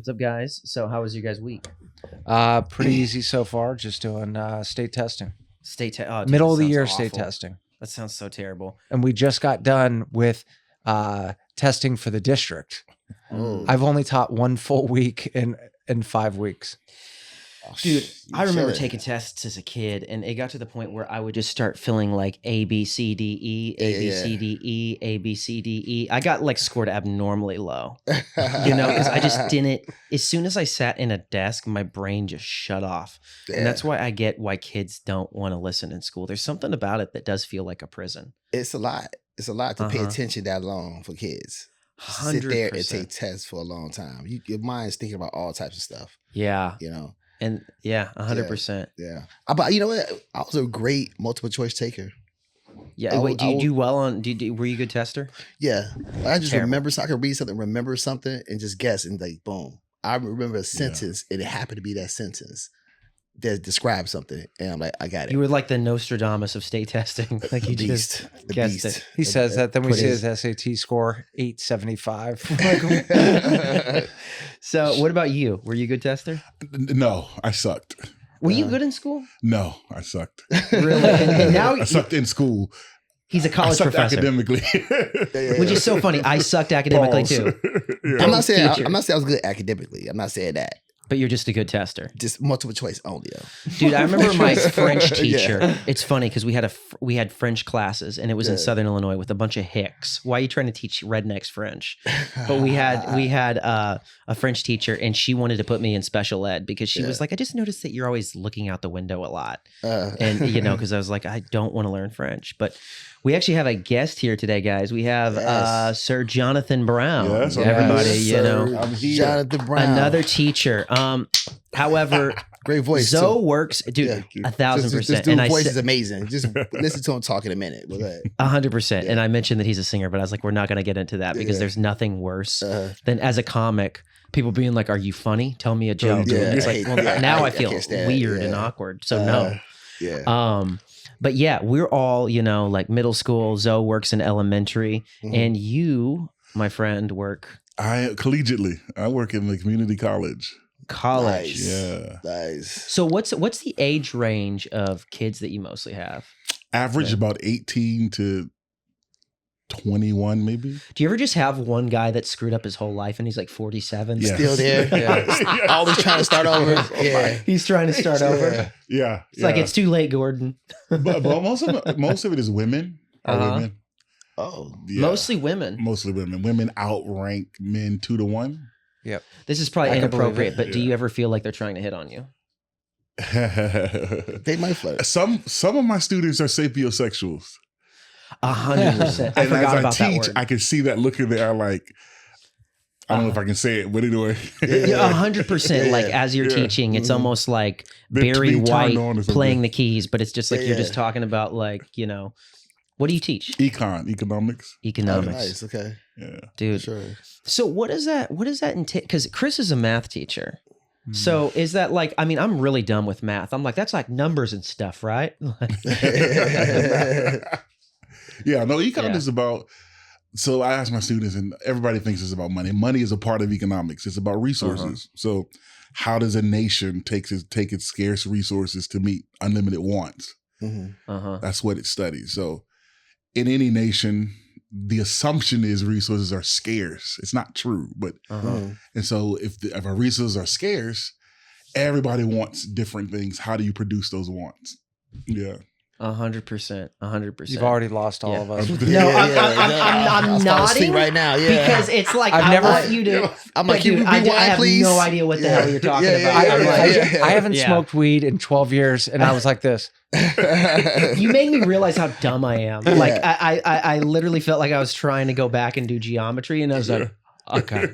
What's up, guys? So, how was your guys' week? Pretty easy so far. Just doing state testing. Oh, dude, Middle that of the sounds year awful. state testing. That sounds so terrible. And we just got done with testing for the district. Oh. I've only taught one full week in 5 weeks. Dude, I remember chilling. taking tests as a kid, and it got to the point where I would just start feeling like A, B, C, D, E, A, B, C, D, E, A, B, C, D, E. I got like scored abnormally low, you know, because I just didn't. As soon as I sat in a desk, my brain just shut off. And that's why I get why kids don't want to listen in school. There's something about it that does feel like a prison. It's a lot. It's a lot to pay attention that long for kids. Sit there and take tests for a long time. Your mind's thinking about all types of stuff. Yeah. You know. And yeah, 100%. Yeah. But you know what? I was a great multiple choice taker. Yeah. Wait, do you do well on? Were you a good tester? Yeah. I just Terrible. remember. So I could read something, remember something, and just guess, and like boom. I remember a sentence, and it happened to be that sentence that describes something, and I'm like, I got it. You were like the Nostradamus of state testing. Like you just guessed it. He says that. Then we Put see his- his SAT score 875. So, what about you? Were you a good tester? No, I sucked. Were you good in school? No, I sucked. Really? And now I sucked in school. he's a I college sucked professor, academically. which is so funny. I sucked academically Pause. too, Yeah. I'm not saying Teacher. I was good academically. I'm not saying that. but you're just a good tester. Just multiple choice only though. Dude, I remember my French teacher. Yeah. It's funny because we had French classes, and it was in Southern Illinois with a bunch of hicks. Why are you trying to teach rednecks French? But we had a French teacher, and she wanted to put me in special ed because she was like, I just noticed that you're always looking out the window a lot, and you know, because I was like, I don't want to learn French. But we actually have a guest here today, guys. We have Sir Jonathan Brown. Yes, Everybody, yes, you know, sir. I'm here. Jonathan Brown. another teacher. However, great voice. Zoe too. works, dude, Yeah. 1,000%. This dude's And I voice said, is amazing. Just listen to him talk in a minute. But go ahead. 100%. And I mentioned that he's a singer, but I was like, we're not going to get into that because there's nothing worse than as a comic, people being like, are you funny? Tell me a joke. Yeah, And it's I like, hate well, that. now I I feel can't stand it. weird and Yeah. awkward. So no. Yeah. But yeah, we're all, you know, like middle school. Zoe works in elementary, and you, my friend, work Collegiately. I work in the community college. college. Nice. Yeah. Nice. So what's the age range of kids that you mostly have? Average about 18 to 21, maybe. Do you ever just have one guy that screwed up his whole life and he's like 47? Yeah. Still there. Yeah. Always trying to start over. Yeah. He's trying to start over. Yeah. It's like, it's too late, Gordon. but most of it is women. Are women. Oh. Yeah. Mostly women. Mostly women. Women outrank men 2 to 1. Yep. This is probably I can believe inappropriate, it. but do Yeah. you ever feel like they're trying to hit on you? They might flirt. Some of my students are sapiosexuals. 100%. I And forgot as I about that teach, word. I can see that look in their eye like, I don't know if I can say it, but anyway. Yeah, 100%. Like as you're Yeah. teaching, it's almost like They're Barry being turned White on or something. playing the keys, but it's just like Yeah, you're yeah. just talking about like, you know, what do you teach? Economics. Economics. Nice. Okay. Yeah. Dude. Sure. So what does that entail? Because Chris is a math teacher. So is that like, I mean, I'm really dumb with math. I'm like, that's like numbers and stuff, right? Yeah, no, econ is about, so I ask my students, and everybody thinks it's about money. Money is a part of economics. It's about resources. So how does a nation take its scarce resources to meet unlimited wants? That's what it studies. So in any nation, the assumption is resources are scarce. It's not true, but and so if our resources are scarce, everybody wants different things. How do you produce those wants? Yeah. 100%. 100%. You've already lost all of us. No, I'm nodding right now. Yeah. because it's like I've I never- want you to. I'm like, but can you dude, rewind, I have please? no idea what the hell you're talking Yeah, about. yeah, I'm yeah, like, yeah. I haven't Yeah. smoked weed in 12 years, and I was like this. you made me realize how dumb I am. Like I literally felt like I was trying to go back and do geometry, and I was like, okay,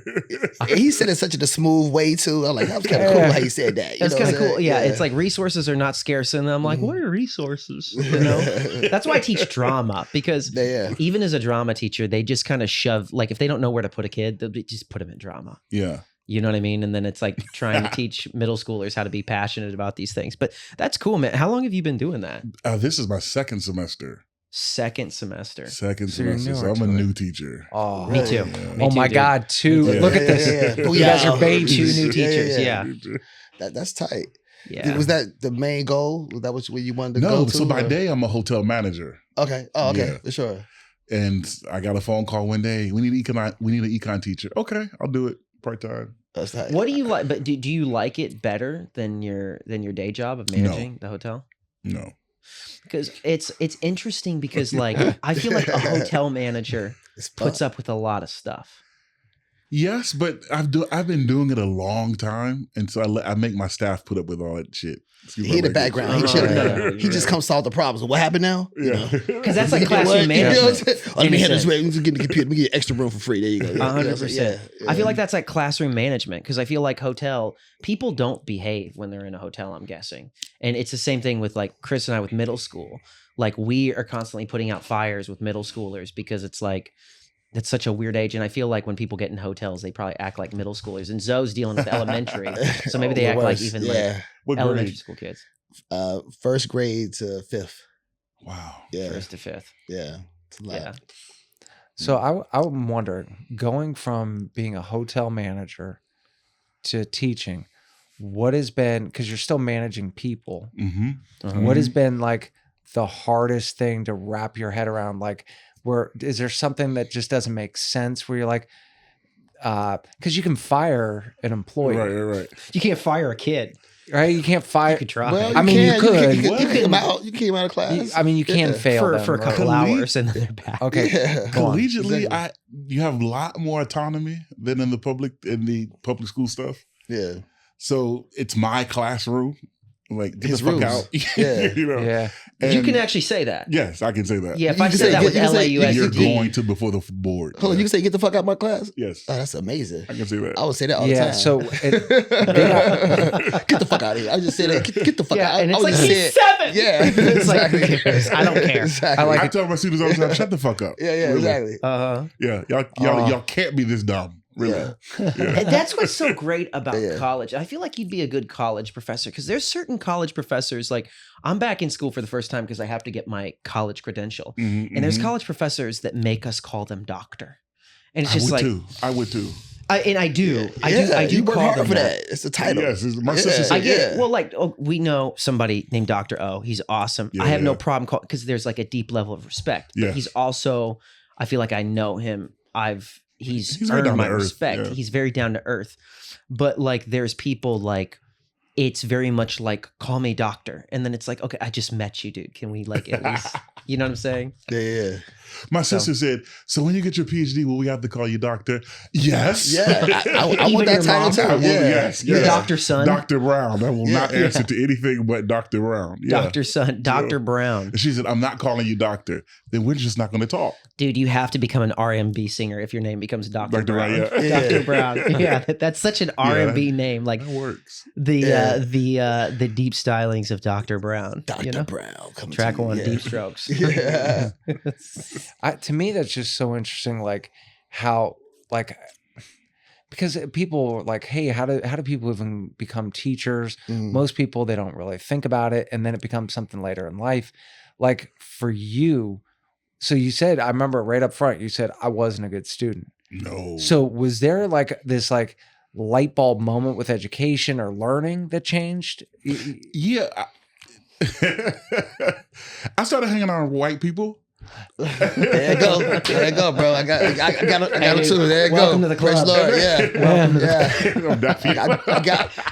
And he said it such a smooth way too. I'm like, that was kind of cool how he said that. You that's know kind what of I'm cool. saying? Yeah, it's like resources are not scarce, and I'm like, what are resources? You know, that's why I teach drama because Yeah. even as a drama teacher, they just kind of shove like if they don't know where to put a kid, they'll just put them in drama. Yeah. You know what I mean? And then it's like trying to teach middle schoolers how to be passionate about these things. But that's cool, man. How long have you been doing that? This is my second semester. second semester. Second So you're semester. So newer I'm a to new teacher. Oh, Me too. Yeah. Me oh too, my dude. God, two. Yeah, Look at yeah, this. yeah. You guys are Two babies. new teachers. yeah. Yeah. That's tight. Yeah. Was that the main goal? Was that where you wanted to go No, to? so by or- day I'm a hotel manager. Okay. Oh, okay. Yeah. For sure. And I got a phone call one day. We need an econ teacher. Okay, I'll do it part time. That's tight. What do you like? But do you like it better than your day job of managing the hotel? No. Because it's interesting because like I feel like a hotel manager It's puts fun. up with a lot of stuff. Yes, but I've been doing it a long time, and so I make my staff put up with all that shit. Excuse my He in the language. background. He Oh, chilling. yeah. He just comes solve the problems. What happened now? You know? Yeah, Because that's like You know what? classroom You know what I'm management. saying? Oh, let me in a handle this sense. way. Let me get the computer. Let me get extra room for free. There you go. Yeah. 100%. Yeah. I feel like that's like classroom management because I feel like hotel people don't behave when they're in a hotel. I'm guessing, and it's the same thing with like Chris and I with middle school. Like we are constantly putting out fires with middle schoolers because it's like it's such a weird age, and I feel like when people get in hotels, they probably act like middle schoolers. And Zoe's dealing with elementary, so maybe they The act like worst. even Yeah. like What elementary grade? school kids, First grade to fifth. Wow. Yeah. first to fifth. Yeah. It's a lot. Yeah, So I'm wondering, going from being a hotel manager to teaching, what has been, because you're still managing people, Mm-hmm. Uh-huh. what has been like the hardest thing to wrap your head around? Like, where is there something that just doesn't make sense where you're like, because you can fire an employee, Right. you can't fire a kid. right? You can't fire. You could try. Well, I mean, you can. could. You What? came out. You came out of class. I mean, you can Yeah. fail them, for a right? couple hours and then they're back. Okay, Yeah. go on. Collegiately, Exactly. you have a lot more autonomy than in the public school stuff. Yeah. So it's my classroom. Like, get His the fuck rules. out. Yeah. You know? Yeah. You And- can actually say that. Yes, I can say that. Yeah, if You I can said say- that with you can say- LAUSD, You're going to before the board. Hold on. You can say, "Get the fuck out of my class." Yes, Oh, that's amazing. I can say that. I would say that all the Yeah. time. So Get the fuck out of here. I just said that. Get the fuck yeah, out. and I it's would like just he's say it. 7. Yeah. It's like, who Exactly. cares? I don't care. Exactly. I like I it. tell my students all the time, shut the fuck up. Yeah. Really. Exactly. Uh-huh. Yeah, y'all Oh. can't be this dumb. Really. Yeah. And that's what's so great about Yeah. college. I feel like you'd be a good college professor because there's certain college professors, like I'm back in school for the first time because I have to get my college credential. Mhm, And there's mhm. college professors that make us call them doctor. And it's I just would like, too. I would too. I do. I do You work call hard them for that. that. It's the title. Yes, my Yeah. sister I said. get Yeah. it. Well, like we know somebody named Dr. O. He's awesome. Yeah, I have no yeah. problem calling because there's like a deep level of respect. But Yeah. he's also, I feel like I know him. He's very earned down to my earth, respect. yeah. He's very down to earth. But like there's people like it's very much like call me doctor. And then it's like, okay, I just met you, dude. Can we like at least you know what I'm saying? Yeah. My sister said, so when you get your PhD, will we have to call you doctor? Yes. Yeah. I Even want that your title mom? too. I will, Yeah. yes, Your yes. Dr. Son. Dr. Brown. I will Yeah. not answer to anything but Dr. Brown. Yeah. Dr. Son, Dr. Brown. And she said, I'm not calling you doctor. Then we're just not going to talk. Dude, you have to become an R&B singer if your name becomes Dr. Dr. Brown. Brown, yeah. Dr. Brown. Yeah, that's such an R&B name. Like That works. the deep stylings of Dr. Brown. Dr. You know? Brown. Coming Track to you. 1, Yeah. Deep Strokes. Yeah. To me, that's just so interesting. Like how, like, because people are like, hey, how do people even become teachers? Mm. Most people, they don't really think about it, and then it becomes something later in life. Like for you, so you said, I remember right up front, you said I wasn't a good student. No. So was there like this like light bulb moment with education or learning that changed? Yeah. I started hanging out with white people. There you go. There you go, bro. I got it too. There you welcome go. to the Praise club. Lord. Yeah. Welcome to the Yeah. I'm that people.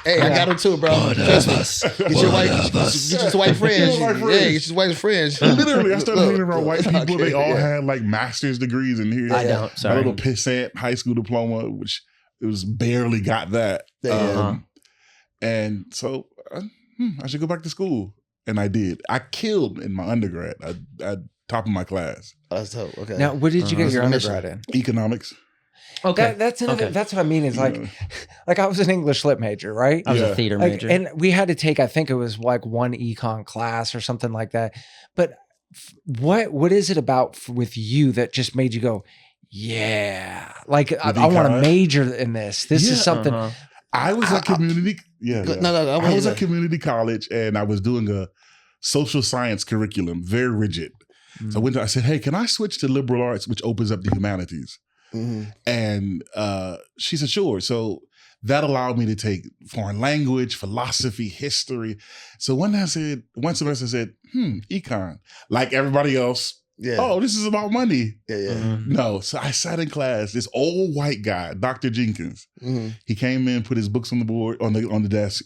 I got him too, bro. Trust me. Get your white friends. Get your white friends. Yeah, get your white friends. Literally, I started Look, hanging around white people. okay, They all yeah. had like master's degrees in here. I don't. My Sorry. little pissant high school diploma, which it was barely got that. Yeah. And so I should go back to school. And I did. I killed in my undergrad. I top of my class. That's dope. Okay. Now, what did you get Uh-huh. your What's the undergrad in? Economics. Okay. That's another, Okay. that's what I mean. Is like, Yeah. like I was an English lit major, right? I was Yeah. a theater Like, major. and we had to take, I think it was like one econ class or something like that. But what is it about with you that just made you go, yeah, like I want to econ? major in this. This Yeah. is something. Uh-huh. I was at community. Yeah. Good. yeah. No. I was at community college and I was doing a social science curriculum, very rigid. So I said, hey, can I switch to liberal arts, which opens up the humanities? And she said, sure. So that allowed me to take foreign language, philosophy, history. So one semester I said, econ, like everybody else. Yeah. Oh, this is about money. Yeah. No. So I sat in class, this old white guy, Dr. Jenkins, he came in, put his books on the board, on the desk,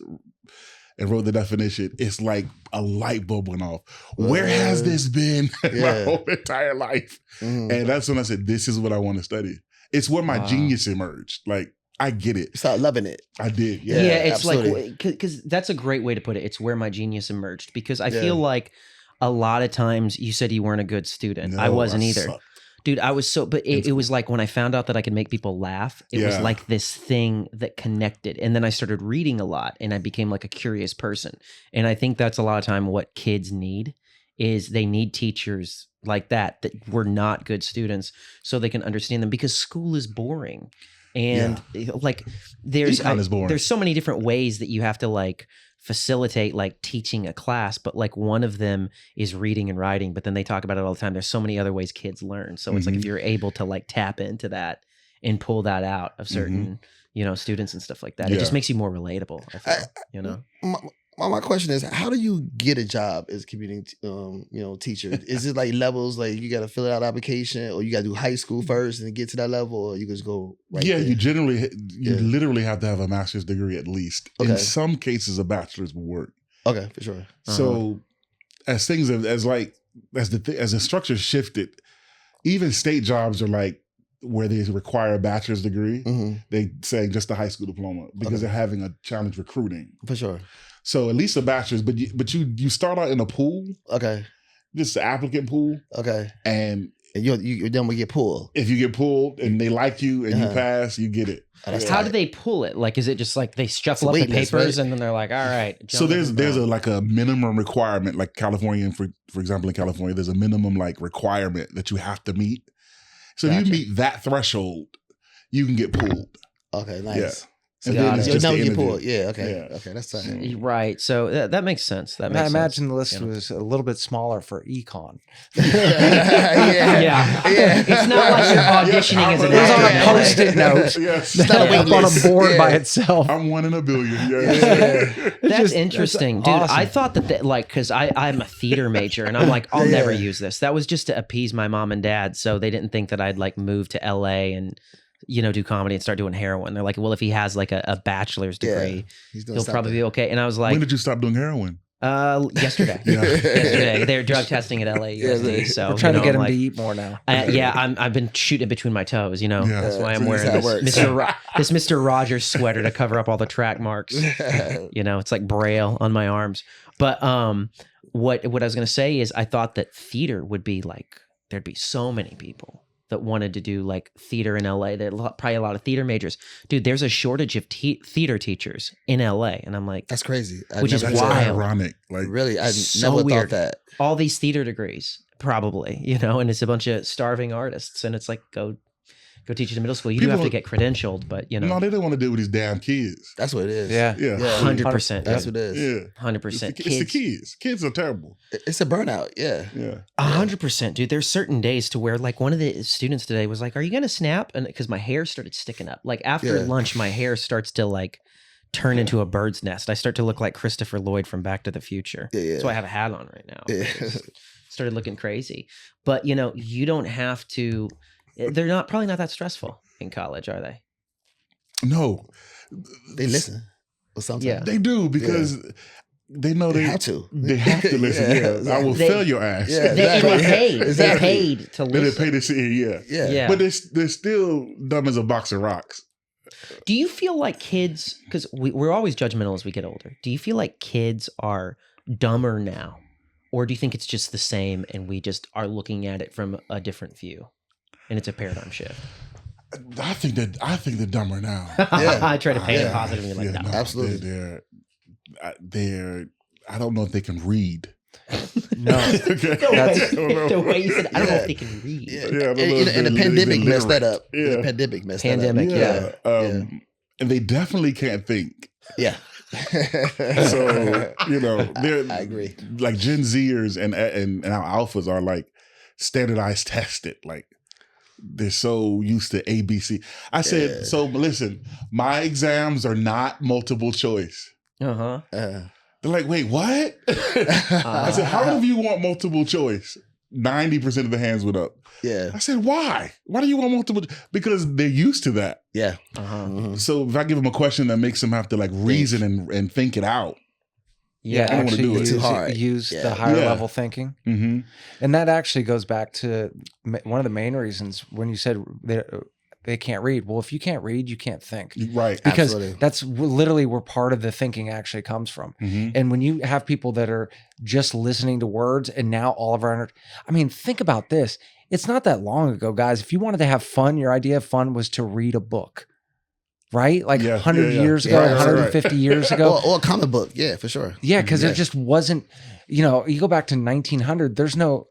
and wrote the definition. It's like a light bulb went off. Where has this been my whole entire life? And that's when I said, this is what I want to study. It's where my genius emerged. Like, I get it. Start loving it. I did. Yeah, it's absolutely. Like, because that's a great way to put it. It's where my genius emerged. Because I feel like a lot of times you said you weren't a good student. No, I wasn't either. sucked. Dude, I was but it was like when I found out that I could make people laugh, it was like this thing that connected. And then I started reading a lot and I became like a curious person. And I think that's a lot of time what kids need is they need teachers like that were not good students so they can understand them, because school is boring. And like there's so many different ways that you have to like facilitate like teaching a class, but like one of them is reading and writing, but then they talk about it all the time. There's so many other ways kids learn. So it's like if you're able to like tap into that and pull that out of certain, students and stuff like that, it just makes you more relatable, I feel, My question is, how do you get a job as a community, teacher? Is it like levels, like you got to fill out an application, or you got to do high school first and get to that level, or you just go right there? You literally have to have a master's degree at least. Okay. In some cases, a bachelor's will work. Okay, for sure. So as the structure shifted, even state jobs are like where they require a bachelor's degree. They say just a high school diploma because they're having a challenge recruiting. For sure. So at least a bachelor's, but you start out in a pool. Okay. Just the applicant pool. Okay. And you're done with get pulled. If you get pulled and they like you and you pass, you get it. How do they pull it? Like, is it just like they shuffle up the papers and then they're like, all right. So there's a minimum requirement, like California, for example, in California, there's a minimum like requirement that you have to meet. So if you meet that threshold, you can get pulled. Okay, nice. Yeah. So you pull. Yeah, okay. Yeah. Okay, that's fine. Right. So that makes sense. That makes I sense. imagine the list was a little bit smaller for econ. Yeah. It's not like you're auditioning as an It's on a actor. post-it note. Yes. It's not a wait on a list. board by itself. I'm 1 in a billion. Yes. That's interesting, dude. awesome. I thought that like, because I'm a theater major and I'm like, I'll never use this. That was just to appease my mom and dad, so they didn't think that I'd like move to LA and do comedy and start doing heroin. They're like, well, if he has like a bachelor's degree, he'll probably be okay. And I was like, when did you stop doing heroin? Yesterday. Yesterday. They're drug testing at LAUSD. So we're trying to get him to eat more now. I've been shooting between my toes. That's why I'm wearing this Mr. Rogers sweater to cover up all the track marks. It's like Braille on my arms. But what I was gonna say is I thought that theater would be like there'd be so many people that wanted to do like theater in LA. There are probably a lot of theater majors. Dude, there's a shortage of theater teachers in LA. And I'm like, that's crazy. Which is wild. Ironic. Like, really, I so never weird. thought that. All these theater degrees, probably, and it's a bunch of starving artists. And it's like, go teach at a middle school. You do have to get credentialed, but No, they don't want to deal with these damn kids. That's what it is. Yeah. 100%. That's what it is. Yeah. 100%. It's the kids. Kids are terrible. It's a burnout. Yeah. 100%, dude. There's certain days to where like one of the students today was like, are you going to snap? And because my hair started sticking up, like after lunch, my hair starts to like turn into a bird's nest. I start to look like Christopher Lloyd from Back to the Future. That's why I have a hat on right now. Started looking crazy, but you don't have to. They're probably not that stressful in college, are they? No, they listen. Well, sometimes. Yeah, they do because they know they have to. They have to listen. Exactly. I will fail your ass. Yeah, They're paid to listen. They paid to see. Yeah. But they're still dumb as a box of rocks. Do you feel like kids? Because we're always judgmental as we get older. Do you feel like kids are dumber now, or do you think it's just the same and we just are looking at it from a different view? And it's a paradigm shift. I think they're dumber now. I try to paint it positive and you're like, no. Absolutely. They're I don't know if they can read. No. The way you said, I don't know if they can read. And the pandemic messed that up. Yeah. The pandemic messed Pandemic, that up. And they definitely can't think. Yeah. So, I agree. Like Gen Zers and our alphas are like, standardized tested. Like they're so used to ABC. I said, so listen, my exams are not multiple choice. Uh-huh. Uh, They're like, wait, what? I said, how many of you want multiple choice? 90% of the hands went up. yeah. I said, why? Why do you want multiple? Because they're used to that. Yeah. Uh-huh. Mhm. So if I give them a question that makes them have to like reason and think it out. Yeah, I don't wanna actually do it. use, Too hard. use Yeah. the higher Yeah. level thinking. Mm-hmm. And that actually goes back to one of the main reasons when you said they can't read. Well, if you can't read, you can't think. Right. Because Absolutely. that's literally where part of the thinking actually comes from. Mm-hmm. And when you have people that are just listening to words and now all of our, I mean, think about this. It's not that long ago, guys. If you wanted to have fun, your idea of fun was to read a book, right? Like Yeah, 100 yeah. years ago, Right, right, 150 years ago. Or a comic book. Yeah, for sure. Yeah, because Yeah. there just wasn't, you go back to 1900, there's no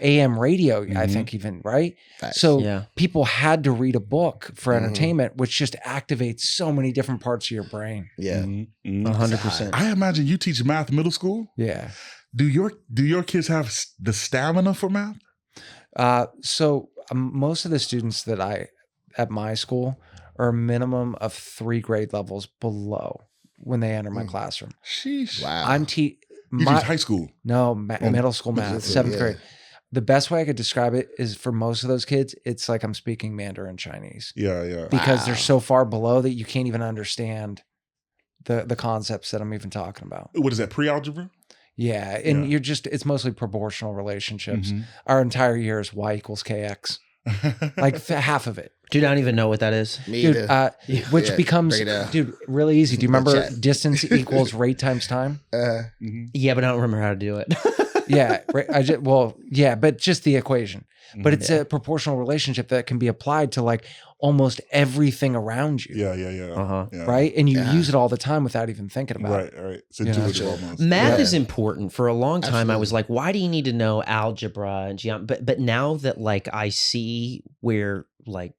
AM radio, I Mhm. think even, right? Facts. So Yeah. people had to read a book for Mhm. entertainment, which just activates so many different parts of your brain. Yeah. Mm-hmm. 100%. I imagine you teach math middle school. Yeah. Do your kids have the stamina for math? So most of the students that at my school are a minimum of 3 grade levels below when they enter my Mm. classroom. Sheesh. Wow. I'm You teach high school. no Oh, middle school math, middle school, 7th yeah. grade. The best way I could describe it is for most of those kids, it's like I'm speaking Mandarin Chinese Yeah, yeah. because Wow. they're so far below that you can't even understand the concepts that I'm even talking about. What is that, pre-algebra? Yeah, and Yeah. it's mostly proportional relationships. Mhm. Our entire year is y equals kx, like half of it. Do not even know what that is. Me Dude, either. which Yeah, becomes, break it down. dude, really easy. Do you Go remember chat. distance equals rate times time? Mhm. Yeah, but I don't remember how to do it. Yeah, right. But just the equation. But it's a proportional relationship that can be applied to like almost everything around you, Yeah, yeah, yeah. Uh-huh. Yeah. right? And you Yeah. use it all the time without even thinking about it. Right, right. It's You know, intuitive sure. almost. Math Yeah. is important. For a long time, I was Absolutely. like, why do you need to know algebra and geometry? But now that like I see where like,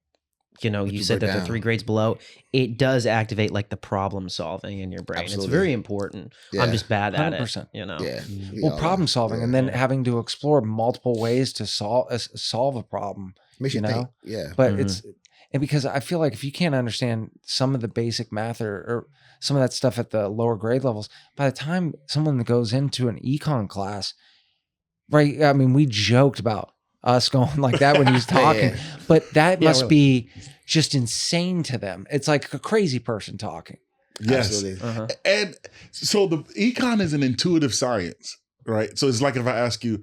you you said break that the down. 3 grades below, it does activate like the problem solving in your brain. Absolutely. It's very important. Yeah. I'm just bad at 100%. it, Yeah. We Well, all problem are. solving, Yeah. and then having to explore multiple ways to solve a problem. Makes you you know? think. Yeah. But Mhm. and because I feel like if you can't understand some of the basic math or some of that stuff at the lower grade levels, by the time someone goes into an econ class, right? I mean, we joked about us going like that when he was talking, Yeah. but that Yeah, must really. be just insane to them. It's like a crazy person talking. Yes. Absolutely. Uh-huh. And so the econ is an intuitive science, right? So it's like if I ask you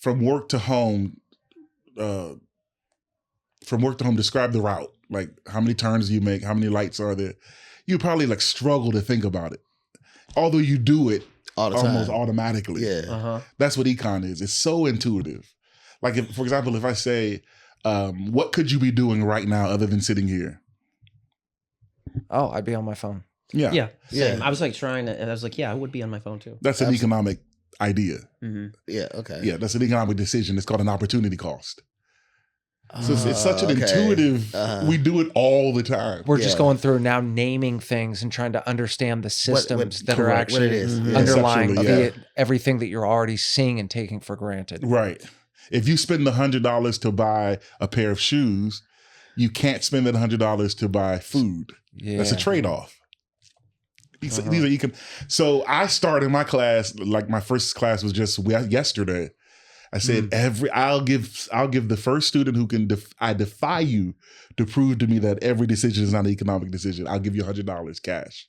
from work to home, describe the route. Like how many turns do you make? How many lights are there? You probably like struggle to think about it. Although you do it All the almost time. automatically. Yeah. Uh-huh. That's what econ is. It's so intuitive. Like if, for example, if I say, what could you be doing right now other than sitting here? Oh, I'd be on my phone. Yeah. Yeah. Same. Yeah. I was like I was like, yeah, I would be on my phone too. That's an Absolutely. economic idea. Mm-hmm. Yeah. Okay. Yeah, that's an economic decision. It's called an opportunity cost. So it's such an okay. intuitive, Uh-huh. we do it all the time. We're just Yeah. going through now naming things and trying to understand the systems that are correct, what it actually is. Mhm. Yeah. underlying Conceptually, yeah. everything that you're already seeing and taking for granted. Right. If you spend $100 to buy a pair of shoes, you can't spend that $100 to buy food. Yeah. That's a trade-off. These Uh-huh. are so I started my class, like my first class was just yesterday. I said I'll give the first student who can I defy you to prove to me that every decision is not an economic decision. I'll give you $100 cash.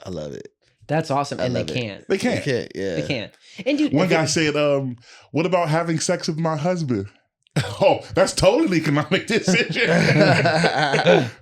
I love it. That's awesome. I And they love it. can't. They You can't. can't. Yeah. They can't. And dude, One guy said, what about having sex with my husband? Oh, that's totally an economic decision.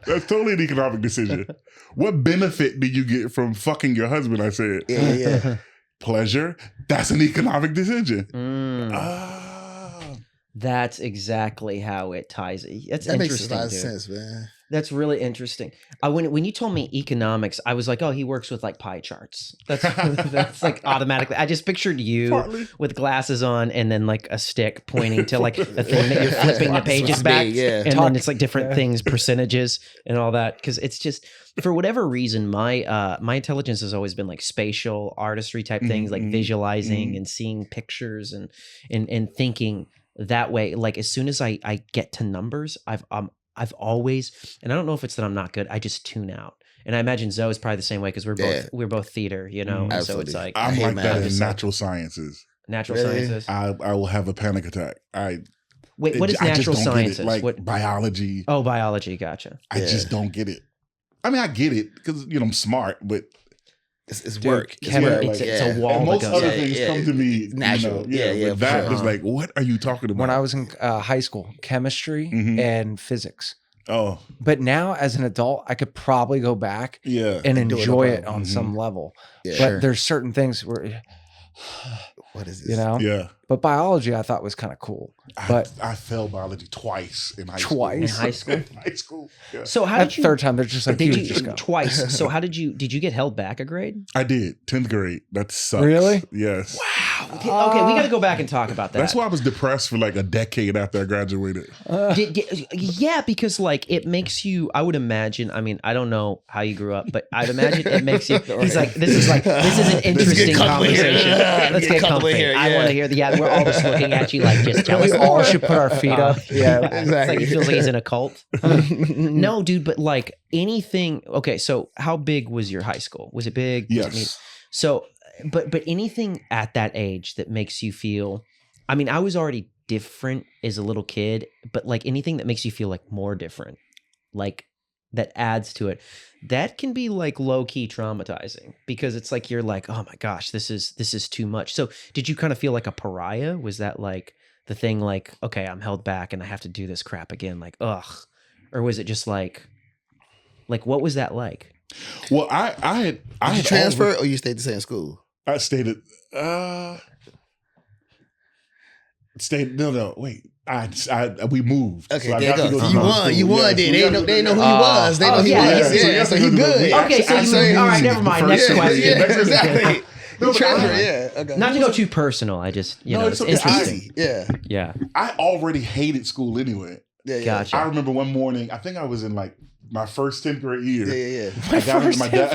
That's totally an economic decision. What benefit do you get from fucking your husband? I said, Yeah. Yeah. pleasure. That's an economic decision. Mm, Ah. that's exactly how it ties. That's That makes a interesting, lot of dude. sense, man. That's really interesting. When you told me economics, I was like, oh, he works with like pie charts. That's that's like automatically. I just pictured you Partly. with glasses on and then like a stick pointing to like the thing that you're flipping the pages It's back, big, yeah. and then it's like different Yeah. things, percentages, and all that. Because it's just for whatever reason, my intelligence has always been like spatial artistry type things, like Mhm, visualizing mhm. and seeing pictures and thinking that way, like as soon as I get to numbers, I've always, and I don't know if it's that I'm not good, I just tune out. And I imagine Zoe's probably the same way because we're both theater, you know. And so it's like I'm like that in math. natural sciences. natural Really? sciences. I will have a panic attack. Wait, what is I just natural don't get it. sciences? Like What? biology. Oh, biology. Gotcha. I just don't get it. I mean, I get it because I'm smart, but It's Dude, work. It's Kevin, work. it's yeah. a wall and most that goes. other Yeah, things yeah. come to me Natural. Yeah, But for that sure. is like, what are you talking about? When I was in high school, chemistry Mhm. and physics. oh But now, as an adult, I could probably go back yeah, and And do it, no enjoy it problem. on some level. Yeah. But there's certain things where, What is this? you know. yeah. But biology, I thought was kind of cool. But I failed biology twice in high school. Twice? In high school? In high school. Yeah. So how that did you? third time, they're just like, did you you just go. twice? So how did you get held back a grade? I did 10th grade. That sucks. Really? Yes. Wow. Okay, we got to go back and talk about that. That's why I was depressed for like a decade after I graduated. Yeah, because like it makes you. I would imagine. I mean, I don't know how you grew up, but I'd imagine it makes you. He's like, this is an interesting conversation. Let's get comfy here. I want to hear the. Yeah, we're all just looking at you like, just tell We us all more. should put our feet up. Yeah, It's like exactly. he feels like he's in a cult. No, dude, but like anything. Okay, so how big was your high school? Was it big? Was it Yes. so, but anything at that age that makes you feel, I mean, I was already different as a little kid, but like anything that makes you feel like more different, like that adds to it, that can be like low key traumatizing because it's like, you're like, oh my gosh, this is too much. So did you kind of feel like a pariah? Was that like the thing like, okay, I'm held back and I have to do this crap again? Like, ugh. Or was it just like what was that like? Well, I Did you had transfer or you stayed the same school? I stayed no, wait. We moved. Okay, So I there you got to go. to You another won. school. You won. Yes, Then we they got know. to- They know who he was. They know Oh, he yeah, was. yeah. Yeah, so he good. Okay, so you all right, never mind. Next Yeah, question. Yeah, Next exactly. No, You but transfer. I- Yeah. Okay. Not to go too personal, I just No, it's it's okay. interesting. Easy. Yeah. Yeah, I already hated school anyway. Yeah. Yeah. gotcha. I remember one morning, I think I was in like my first 10th grade year. Yeah. Yeah. I got into my dad.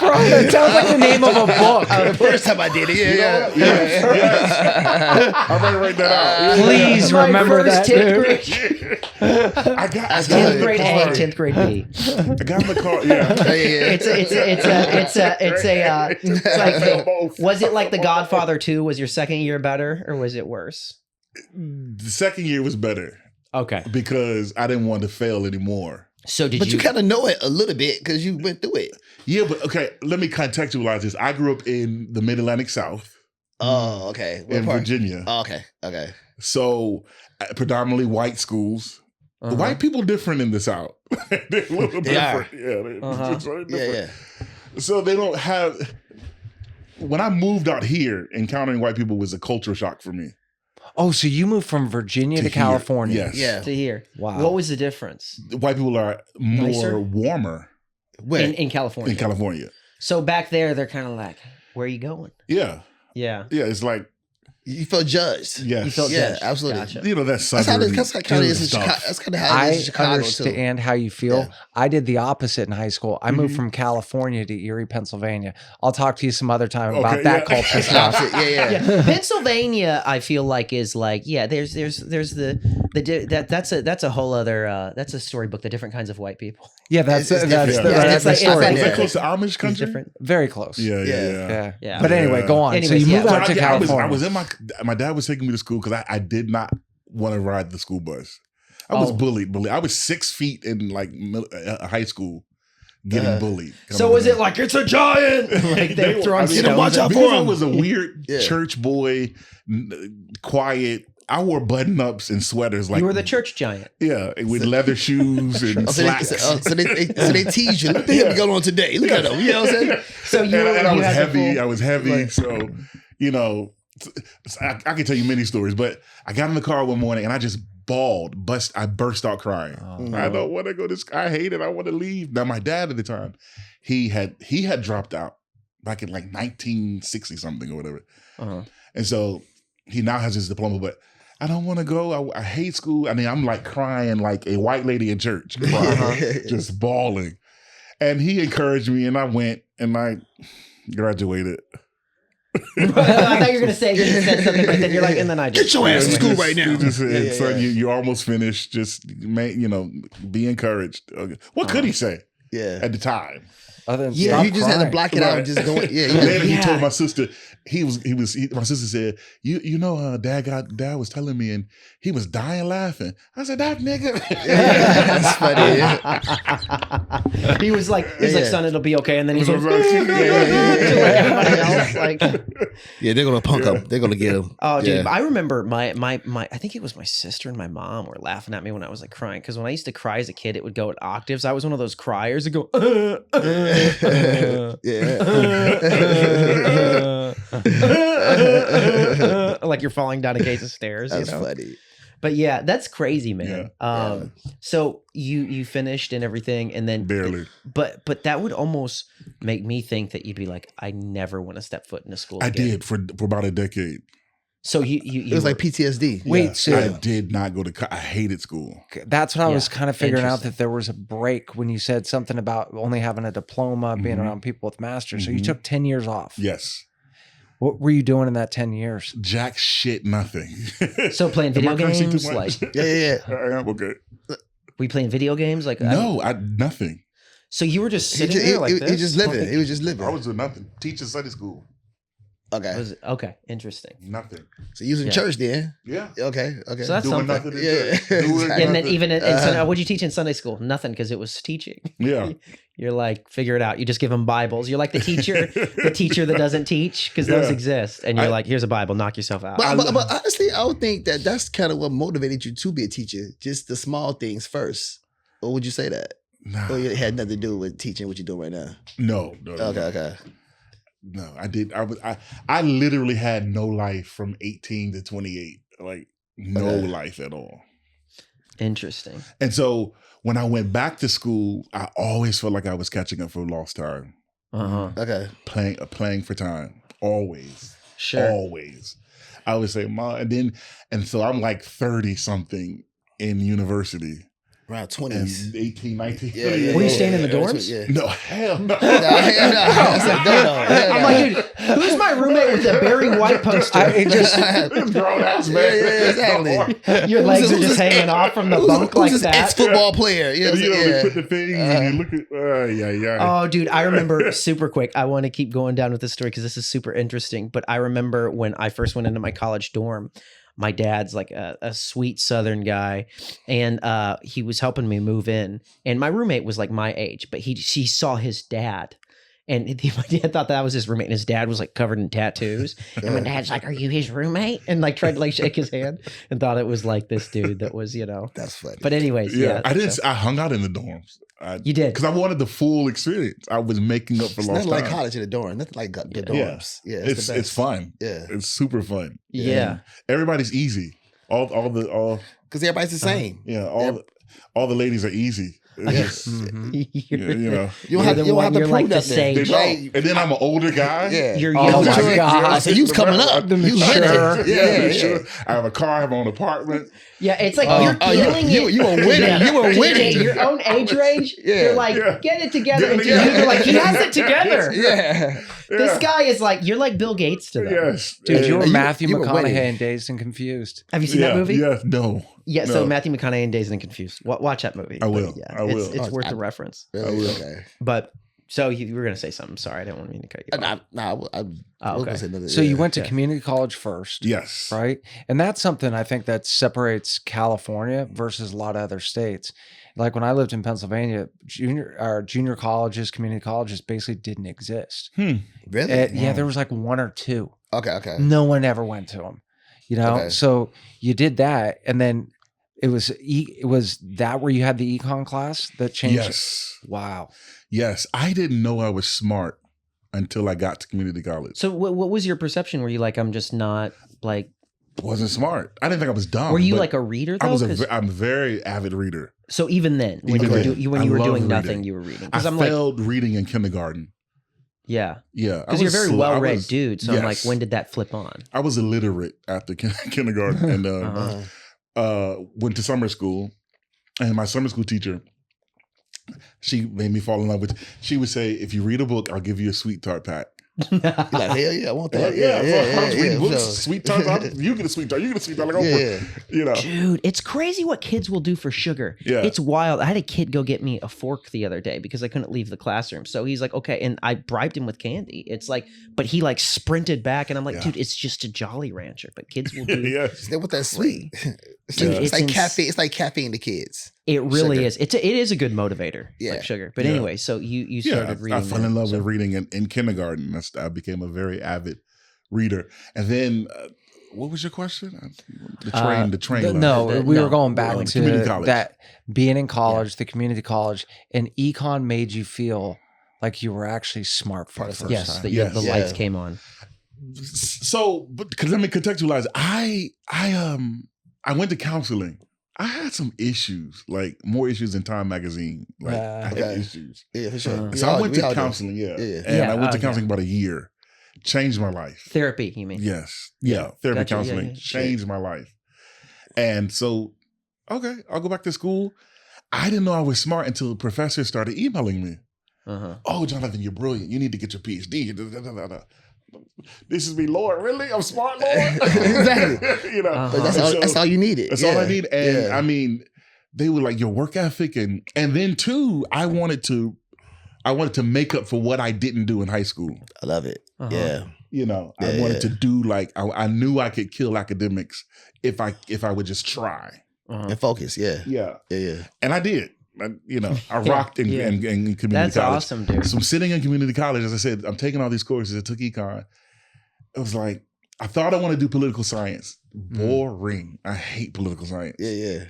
Bro, that sounds like the name of a book. The first time I did it. You know Yeah. what? Yes. I'm going to write that out. Please My remember first that, 10th dude. grade, I got 10th grade A, car. 10th grade B. I got in the car. Yeah. It's like, Both. was it like The Godfather 2? Was your second year better or was it worse? The second year was better Okay. because I didn't want to fail anymore. So did But you you kind of know it a little bit because you went through it. Yeah, but okay, let me contextualize this. I grew up in the Mid-Atlantic South Oh, okay. What in part? Virginia. Oh, okay. Okay. So predominantly white schools. Uh-huh. White people different in the South. They're a little They are. different. Yeah, they're Uh-huh. just very Yeah. different. Yeah. So they don't have. When I moved out here, encountering white people was a culture shock for me. Oh, so you moved from Virginia to here. California? Yes. Yeah. to here? Wow. What was the difference White people are more Nicer? warmer Where? in California? in California. So back there, they're kind of like, where are you going? Yeah. Yeah. Yeah. It's like, You felt judged. yes. You felt Yeah, judged. absolutely. Gotcha. You know, that's That's how suburban that's kind of is in stuff. Chicago. That's kind of how it I is in Chicago too. understand how you feel. Yeah. I did the opposite in high school. I moved Mhm. from California to Erie, Pennsylvania. I'll talk to you some other time about Okay, that yeah. culture That's the stuff. opposite. Yeah. Yeah, Pennsylvania, I feel like is like, yeah. There's that's a whole other that's a storybook. The different kinds of white people. Yeah, that's It's that's different. the, Yeah, that's it's the like- it's story. like- Was Yeah. that close to Amish It's country? different. Very close. Yeah, yeah, Yeah. yeah. Yeah. Yeah. But anyway, Yeah. go on. So Anyways, you yeah. moved So out to I California. was in my dad was taking me to school because I did not want to ride the school bus. I was Oh. bullied. I was 6 feet in like high school getting bullied. So was it like it's a giant? Like they were throwing stones. watch out at- for because I him. was a weird Yeah. church boy, quiet. I wore button-ups and sweaters. Like You were the church giant. yeah, with leather shoes and Oh, slacks. so they tease you. Look at him going on today. Look at him. You know what I'm saying? So you were, and I you was had the heavy. full- I was heavy. Right. So, you know, I can tell you many stories, but I got in the car one morning and I just bawled, I burst out crying. Oh. I don't want to go to school. I hate it. I want to leave. Now, my dad at the time, he had dropped out back in like 1960 something or whatever. Uh-huh. And so he now has his diploma, but I don't want to go. I hate school. I mean, I'm like crying like a white lady in church, crying, just bawling. And he encouraged me and I went and I graduated. I thought you were gonna say he said something, but then you're like, and then I just Get your ass to school right now. You just said, Yeah, son, yeah. you're almost finished. Just be encouraged. Okay. What could he say Yeah. at the time? Other than Yeah, stop you just had to crying. block it out Right. and just go. Yeah, Later, he Yeah. told my sister. My sister said, "You know, Dad was telling me, and he was dying laughing." I said, "That nigga." That's funny. Yeah. he was like, Yeah. son, it'll be okay, and then he's like, Yeah. to like everybody else, like, Yeah, they're gonna punk him. They're gonna get him. oh, dude, Yeah. I remember my I think it was my sister and my mom were laughing at me when I was like crying because when I used to cry as a kid, it would go at octaves. I was one of those criers that go, like you're falling down a case of stairs. That's you know? funny. But yeah, that's crazy, man. Yeah. So you finished and everything, and then Barely. But that would almost make me think that you'd be like, I never want to step foot in a school. I again. did for about a decade. So you It was like PTSD. Wait, Yeah. so I did not go to. I hated school. that's what I was Yeah, kind of figuring out, interesting. that there was a break when you said something about only having a diploma, being Mhm. around people with masters. So you Mhm. took 10 years off. Yes, What were you doing in that 10 years? jack shit nothing. So playing Am I video cursing too games, much? like Yeah. I am okay. we playing video games, like No, nothing. So you were just He sitting just, there like he this. just living. He was just living. I was doing nothing. Teaching Sunday school. Okay. Was okay, interesting. Nothing. So you was in Yeah. church then? Yeah. Okay. Okay. So that's Doing something. nothing. In Yeah, church. Doing exactly. And then nothing. even in Sunday, what'd you teach in Sunday school? Nothing, because it was teaching. Yeah. You're like, figure it out. You just give them Bibles. You're like the teacher that doesn't teach, because those Yeah. exist. And you're I- like, here's a Bible, knock yourself out. But honestly, I would think that that's kind of what motivated you to be a teacher. Just the small things first. Or would you say that? Nah. Or it had nothing to do with teaching what you're doing right now? No. Okay. No, I did. I literally had no life from 18 to 28. Like no Okay. life at all. Interesting. And so when I went back to school, I always felt like I was catching up for lost time. Uh-huh. Okay. Playing for time. Always. Sure. Always. I would say, Mom, and so I'm like 30 something in university. Around And 20s. 18, 19. Yeah. Were you staying in the Yeah, dorms? Yeah. No, hell no. No, hell no. I said, no. I'm like, dude, who's my roommate with the Barry White poster? It just It's grown ass man. Yeah, exactly. Your legs are Who's just this hanging off from the Who's bunk like this that. ex-football player? You know what And I'm you know, saying? they put the things and you look at, yeah. Oh, dude, I remember super quick. I want to keep going down with this story because this is super interesting. But I remember when I first went into my college dorm, my dad's like a sweet Southern guy, and he was helping me move in. And my roommate was like my age, but he saw his dad. And my dad thought that was his roommate, and his dad was like covered in tattoos. And my dad's like, "Are you his roommate?" And like tried to like shake his hand, and thought it was like this dude that was, That's funny. But anyways, Yeah, yeah. I didn't. so- I hung out in the dorms. You did. Because I wanted the full experience. I was making up for It's lost nothing like time. college in the dorm. Nothing like the dorms. Yeah. Yeah, It's the best. fun. Yeah. It's super fun. Yeah. And everybody's easy. All Because everybody's the same. yeah. All the ladies are easy. It's Yeah. just, You're, you know. You don't You're have, the you don't one- have to you're prove like the nothing. sage. They don't. And then I'm an older guy. Yeah. You're Oh young. my Sure. God. So you was coming up. The You mature. mature. Yeah, Yeah. sure. I have a car. I have my own apartment. Yeah, it's like Oh, you're oh, killing you- it. you were winning. Yeah. You were winning. Your own age range. Yeah. You're like, Yeah. get it together. Get it And to you, together. you're like, he has it together. Yeah. This Yeah. guy is like, you're like Bill Gates to them. Yes. Dude, you were You- Matthew you were McConaughey winning. in Dazed and Confused. Have you seen that movie? Yeah. No. Yeah, so No. Matthew McConaughey in Dazed and Confused. Watch that movie. I will. But yeah, I will. It's Oh, worth I- the reference. Really? I will. Okay. But so you were gonna say something. Sorry, I didn't want to cut you off. I Oh, was okay. gonna say another. So you went to Yeah. community college first. Yes. Right. And that's something I think that separates California versus a lot of other states. Like when I lived in Pennsylvania, junior colleges, community colleges basically didn't exist. Really? Yeah, there was like one or two. Okay. No one ever went to them. You know, Okay. so you did that, and then it was that where you had the econ class that changed. Yes. Wow. Yes. I didn't know I was smart until I got to community college. So what was your perception? Were you like, I'm just not like? Wasn't smart. I didn't think I was dumb. Were you but like a reader though? I'm a very avid reader. So even then, when Even you were then, when I you were love doing nothing, reading. you were reading. I Because I'm like, failed reading in kindergarten. yeah, Yeah. because you're a very well-read dude. So I'm like, yes. when did that flip on? I was illiterate after kindergarten and Uh-huh. went to summer school. And my summer school teacher, she made me fall in love with. She would say, "If you read a book, I'll give you a sweet tart pack." You're like, hell yeah, I want that. Yeah, Yeah, I was reading books, for sweet tarts. You get a sweet tart. You get a sweet tart. Like, go for it. You know. Dude, it's crazy what kids will do for sugar. Yeah. It's wild. I had a kid go get me a fork the other day because I couldn't leave the classroom. So he's like, okay. And I bribed him with candy. It's like, but he like sprinted back and I'm like, dude, it's just a Jolly Rancher. But kids will do. They want that sweet. It's Dude, like, it's like caffeine. It's like caffeine to kids. It really Sugar. is. It is a good motivator, Yeah. like sugar. But Yeah. anyway, so you started reading. I fell in love with reading in kindergarten. I became a very avid reader. And then, what was your question? The train. We were going back the to community college. that being in college, the community college, and econ made you feel like you were actually smart for the first Yes, time. the lights came on. So, because let me contextualize. I went to counseling. I had some issues, like more issues than Time Magazine. Like I had issues. Yeah, for sure. So I went to counseling. And I went to counseling about a year. Changed my life. Therapy, you mean? Yes. Yeah. Therapy, Gotcha. counseling changed my life. And so, okay, I'll go back to school. I didn't know I was smart until the professor started emailing me. Oh, Jonathan, you're brilliant. You need to get your PhD. This is me, Lord. Really? I'm smart, Lord? Exactly. You know, But that's all you needed. That's all I need. And I mean, they were like, your work ethic. And then too, I wanted to make up for what I didn't do in high school. I love it. Yeah. You know, I wanted to do like, I knew I could kill academics if I would just try. And focus. Yeah. And I did. I rocked in community That's college. awesome, dude. So I'm sitting in community college. As I said, I'm taking all these courses. I took econ. It was like, I thought I want to do political science. Boring. I hate political science. Yeah.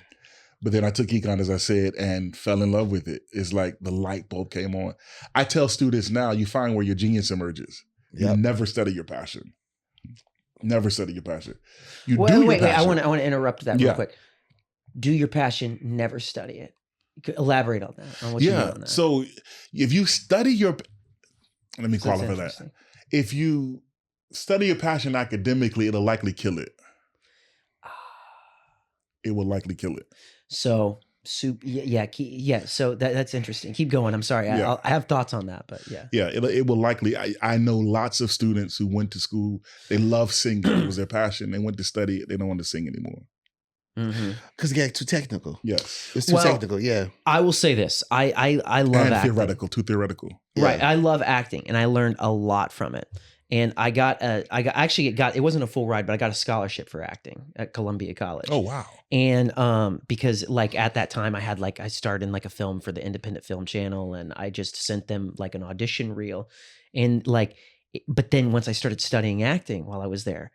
But then I took econ, as I said, and fell in love with it. It's like the light bulb came on. I tell students now, you find where your genius emerges. You never study your passion. Never study your passion. Wait. I want to interrupt that real quick. Do your passion, never study it. Elaborate on that. On what you mean on that. So if you study your, let me qualify that. If you study your passion academically, it'll likely kill it. It will likely kill it. So So that's interesting. Keep going. I'm sorry. I have thoughts on that, but yeah. Yeah, it will likely. I know lots of students who went to school. They love singing. It was their passion. They went to study it. They don't want to sing anymore. Because it gets too technical. Yes, it's too technical. Yeah, I will say this. I love and acting. theoretical, too theoretical. Right. I love acting, and I learned a lot from it. And it wasn't a full ride, but I got a scholarship for acting at Columbia College. Oh, wow. And because like at that time I starred in like a film for the Independent Film Channel, and I just sent them like an audition reel. And but then once I started studying acting while I was there,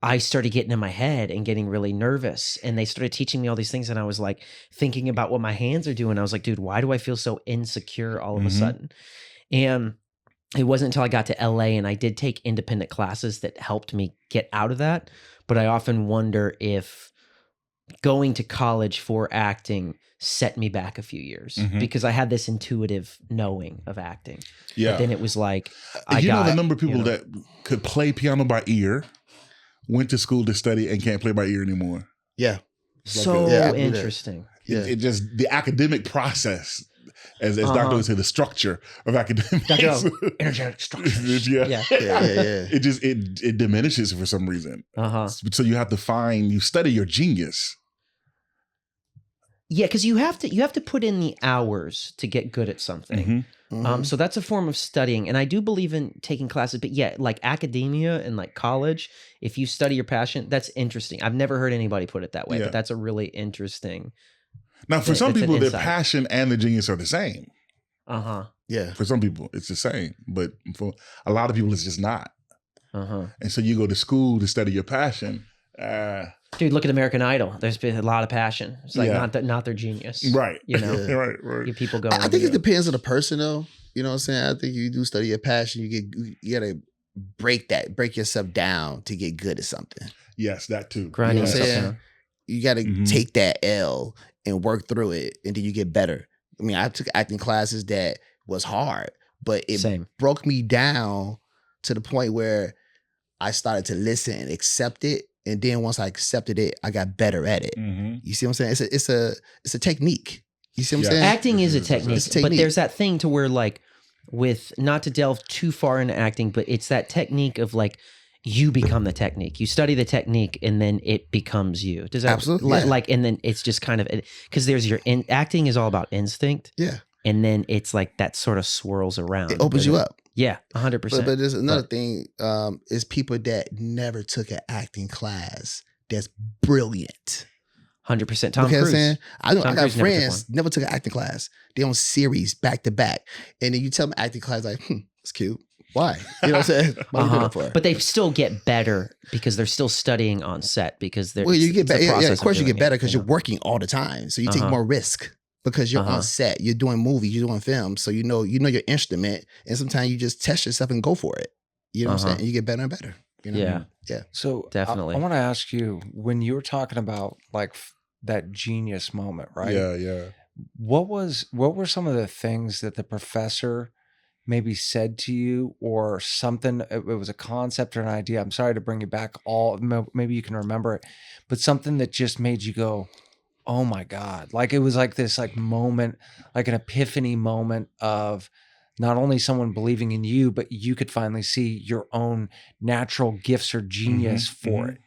I started getting in my head and getting really nervous, and they started teaching me all these things. And I was like thinking about what my hands are doing. I was like, dude, why do I feel so insecure all of a sudden? And it wasn't until I got to LA and I did take independent classes that helped me get out of that. But I often wonder if going to college for acting set me back a few years because I had this intuitive knowing of acting. Yeah. But then it was like, the number of people that could play piano by ear, went to school to study and can't play by ear anymore. Yeah. So interesting. It just, the academic process, as Dr. would say, the structure of academics. Energetic structure. Yeah. It just, it diminishes for some reason. So you have to you study your genius. Yeah, because you have to put in the hours to get good at something. So that's a form of studying, and I do believe in taking classes. But yeah, like academia and like college, if you study your passion, that's interesting. I've never heard anybody put it that way, but that's a really interesting. Now, for some people, their passion and their genius are the same. Yeah. For some people, it's the same, but for a lot of people, it's just not. And so you go to school to study your passion. Dude, look at American Idol. There's been a lot of passion. It's like not their genius, right? You know, right. Get people going. I think it depends on the person, though. You know what I'm saying? I think you do study your passion. You gotta break yourself down to get good at something. Yes, that too. Grinding yourself down. You gotta take that L and work through it, and then you get better. I mean, I took acting classes that was hard, but it broke me down to the point where I started to listen and accept it. And then once I accepted it, I got better at it. You see what I'm saying? It's a technique. You see what I'm saying? Acting is a technique, but there's that thing to where like with, not to delve too far into acting, but it's that technique of like, you become the technique. You study the technique, and then it becomes you. Does that Absolutely, like? And then it's just kind of, because there's acting is all about instinct. Yeah. And then it's like that sort of swirls around. It opens you up. Yeah, 100%. But there's another thing, is people that never took an acting class that's brilliant. 100%. Tom Cruise. Cruise. I got Cruise friends never took an acting class. They on series back to back. And then you tell them acting class, like, it's cute. Why? You know what I'm saying? What are you doing it for? But they still get better because they're still studying on set, because they're, well, you get better. Yeah, of course you get better because you you're working all the time. So you take more risk because you're on set. You're doing movies, you're doing films. So you know your instrument, and sometimes you just test yourself and go for it. You know what I'm saying? And you get better and better. You know? Yeah. So definitely. I want to ask you, when you were talking about like that genius moment, right? Yeah. What were some of the things that the professor maybe said to you, or something? It was a concept or an idea. I'm sorry to bring you back. Maybe you can remember it, but something that just made you go, "Oh my God!" Like it was like this like moment, like an epiphany moment of not only someone believing in you, but you could finally see your own natural gifts or genius for it.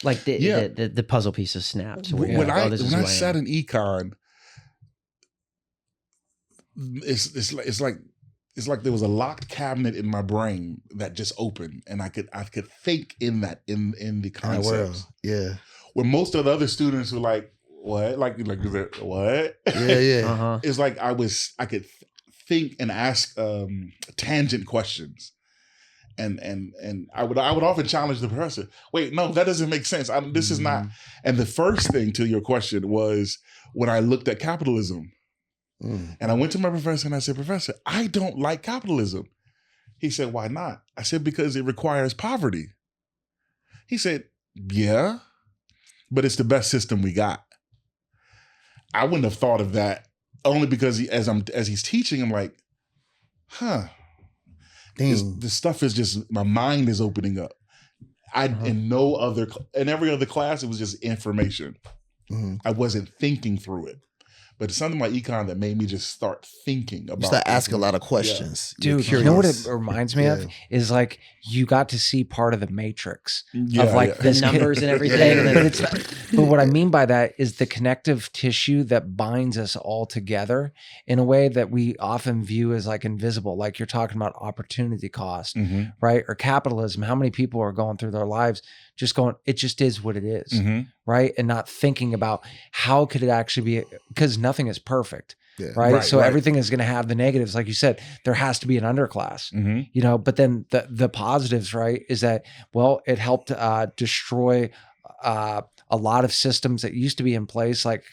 Like the puzzle pieces snapped. When I sat in econ, it's like there was a locked cabinet in my brain that just opened, and I could think in the concepts. Yeah. Where most of the other students were like, "What? Like what?" Yeah. It's like I could think and ask tangent questions. And I would often challenge the professor. Wait, no, that doesn't make sense. This is not. And the first thing to your question was when I looked at capitalism, and I went to my professor and I said, "Professor, I don't like capitalism." He said, "Why not?" I said, "Because it requires poverty." He said, "Yeah, but it's the best system we got." I wouldn't have thought of that, only because as he's teaching, I'm like, huh. This stuff is just, my mind is opening up. In every other class, it was just information. I wasn't thinking through it. But it's something like econ that made me just start thinking about. You start asking a lot of questions. Yeah. Dude, you know what it reminds me of? Is like you got to see part of the matrix of like the numbers and everything. But what I mean by that is the connective tissue that binds us all together in a way that we often view as like invisible. Like you're talking about opportunity cost, right? Or capitalism. How many people are going through their lives just going, it just is what it is, right? And not thinking about how could it actually be, because nothing is perfect, right? So everything is going to have the negatives. Like you said, there has to be an underclass, you know, but then the positives, right, is that, well, it helped destroy a lot of systems that used to be in place. Like,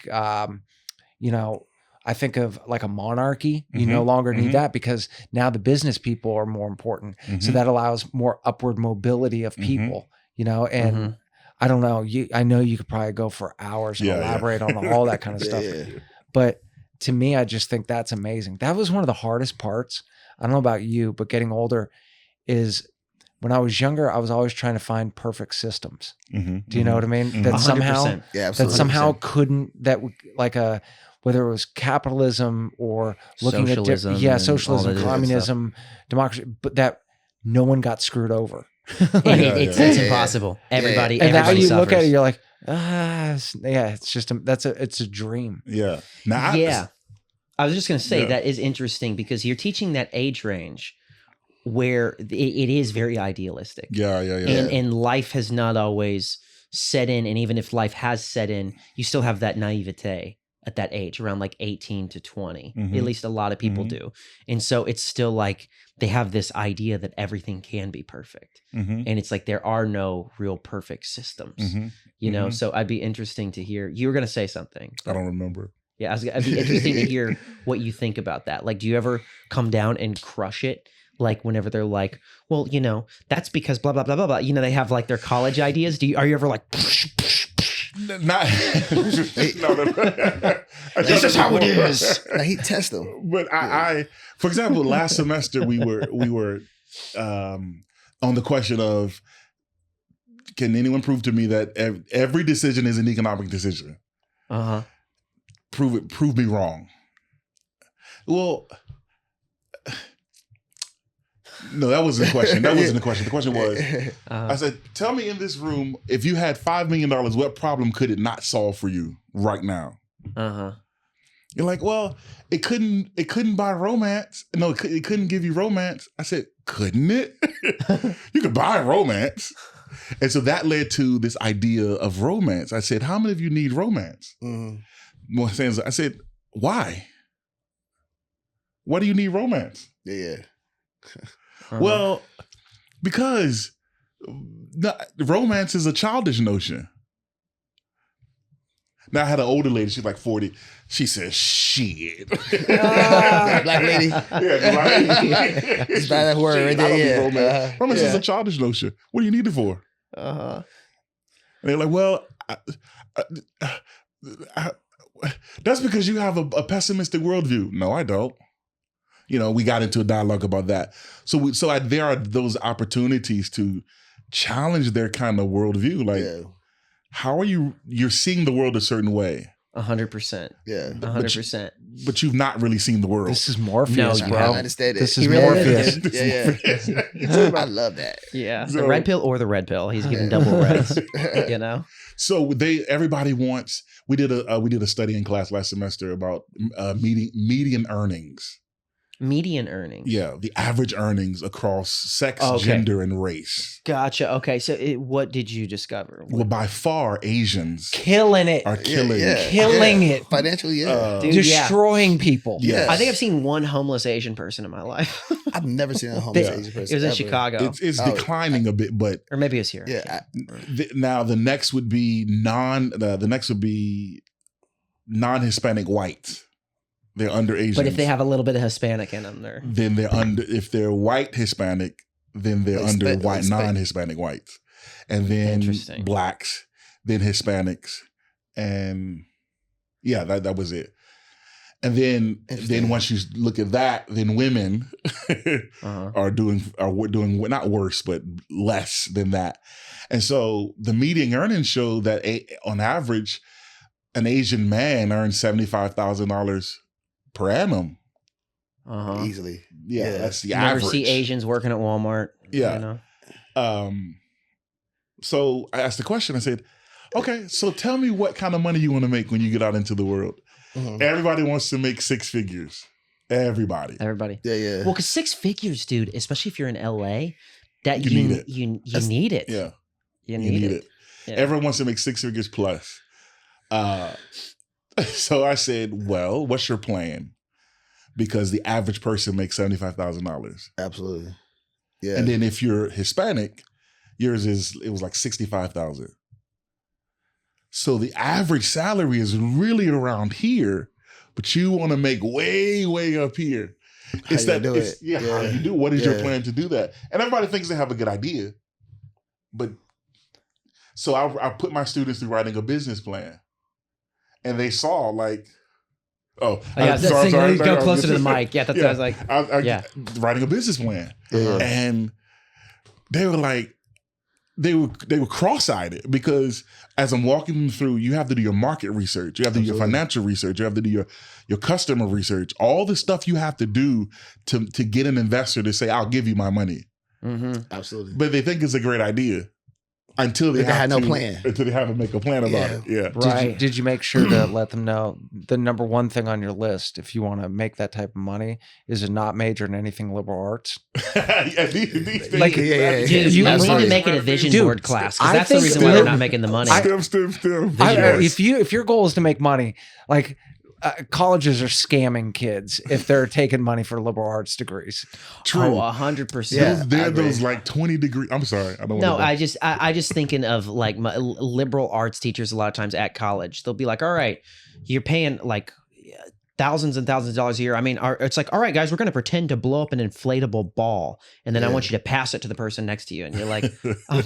you know, I think of like a monarchy. You no longer need that because now the business people are more important. So that allows more upward mobility of people. You know, and I don't know, I know you could probably go for hours and elaborate on all that kind of stuff. But to me, I just think that's amazing. That was one of the hardest parts. I don't know about you, but getting older is when I was younger, I was always trying to find perfect systems. Do you know what I mean? That somehow couldn't, whether it was capitalism or looking socialism, at socialism, communism, democracy, but that no one got screwed over. It's impossible. Everybody and now you suffers. look at it, you're like, it's just it's a dream. Yeah. I was just going to say that is interesting because you're teaching that age range where it is very idealistic. And life has not always set in, and even if life has set in, you still have that naivete at that age, around like 18 to 20. At least a lot of people do. And so it's still like they have this idea that everything can be perfect. And it's like there are no real perfect systems, you know? So I'd be interesting to hear. You were going to say something. I don't remember. Yeah, it'd be interesting to hear what you think about that. Like, do you ever come down and crush it? Like whenever they're like, well, you know, that's because blah, blah, blah, blah, blah. You know, they have like their college ideas. Are you ever like... Not this is how it is. Now he tests them. But I, for example, last semester we were on the question of, can anyone prove to me that every decision is an economic decision? Prove me wrong. Well, No, that wasn't the question. That wasn't the question. The question was, I said, tell me in this room, if you had $5 million, what problem could it not solve for you right now? You're like, well, it couldn't buy romance. No, it couldn't give you romance. I said, couldn't it? You could buy romance. And so that led to this idea of romance. I said, how many of you need romance? I said, why? Why do you need romance? Yeah. Well, because romance is a childish notion. Now I had an older lady, she's like 40. She says, shit. Black lady. Yeah, right. It's by that word right there. Romance. Romance is a childish notion. What do you need it for? And they're like, well, that's because you have a pessimistic worldview. No, I don't. We got into a dialogue about that. So there are those opportunities to challenge their kind of worldview. Like, how are you're seeing the world a certain way? 100%. Yeah. 100%. But you've not really seen the world. This is Morpheus, bro. I understand it. This is Morpheus. Yeah. I love that. Yeah. The red pill or the red pill. He's getting double reds. So everybody wants. We did a study in class last semester about median earnings. Median earnings. Yeah, the average earnings across sex, gender, and race. Gotcha. Okay, so what did you discover? Well, by far, Asians killing it. Are killing it. Killing it. Financially, Dude, destroying people. Yes. I think I've seen one homeless Asian person in my life. I've never seen a homeless Asian person. It was in Chicago. It's declining a bit, but or maybe it's here. Yeah. Now the next would be non-Hispanic whites. They're under Asians. But if they have a little bit of Hispanic in them, then they're under. If they're white Hispanic, then they're under white non-Hispanic whites, and then blacks, then Hispanics, and that was it. And then once you look at that, then women are doing not worse but less than that. And so the median earnings show that on average, an Asian man earns $75,000 per annum. Easily. Yeah, that's the never average. See Asians working at Walmart. Yeah. So I asked the question, I said, okay, so tell me what kind of money you want to make when you get out into the world. Everybody wants to make six figures. Everybody. Yeah. Well, because 6 figures, dude, especially if you're in LA, that you need it. You need it. Yeah. You need it. Yeah. Everyone wants to make 6 figures plus. So I said, well, what's your plan? Because the average person makes $75,000. Absolutely. Yeah. And then if you're Hispanic, it was like $65,000. So the average salary is really around here, but you want to make way, way up here. How do you do it? How do you do? What is your plan to do that? And everybody thinks they have a good idea. But so I put my students through writing a business plan. And they saw like, go closer to the mic. Yeah, that's what I was like. Writing a business plan. And they were like, they were cross-eyed because as I'm walking them through, you have to do your market research, you have to do your financial research, you have to do your customer research, all the stuff you have to do to get an investor to say, I'll give you my money. Absolutely. But they think it's a great idea. Until they had no plan. Until they have to make a plan about it. Yeah. Right. Did you make sure to let them know the number one thing on your list if you want to make that type of money is to not major in anything liberal arts? Dude, you need to make it a vision board class because that's the reason why they're not making the money. If your goal is to make money, like colleges are scamming kids if they're taking money for liberal arts degrees. True. 100%. Yeah, they're those like 20 degree. I'm sorry. I don't want to. I just thinking of like my liberal arts teachers a lot of times at college. They'll be like, all right, you're paying like thousands and thousands of dollars a year. I mean, it's like, all right, guys, we're going to pretend to blow up an inflatable ball. And then I want you to pass it to the person next to you. And you're like, I'm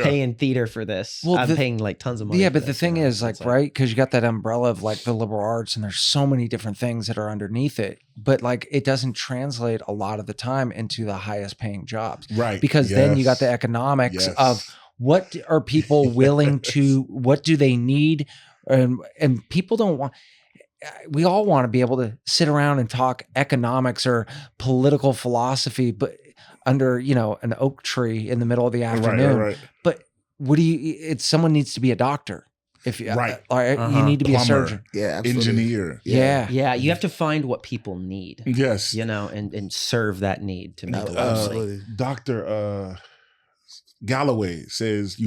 paying theater for this. Well, I'm paying like tons of money. Yeah, but the thing is like, right, because you got that umbrella of like the liberal arts and there's so many different things that are underneath it. But like, it doesn't translate a lot of the time into the highest paying jobs. Right. Because then you got the economics of what are people willing to, what do they need? And people don't want... We all want to be able to sit around and talk economics or political philosophy, but under, an oak tree in the middle of the afternoon. Right. But someone needs to be a doctor. If you, Right. You need to be Plumber. a surgeon. Yeah, absolutely. Engineer. Yeah. Yeah, you have to find what people need. Yes. And serve that need to make a lot of money. Absolutely. Dr. Galloway says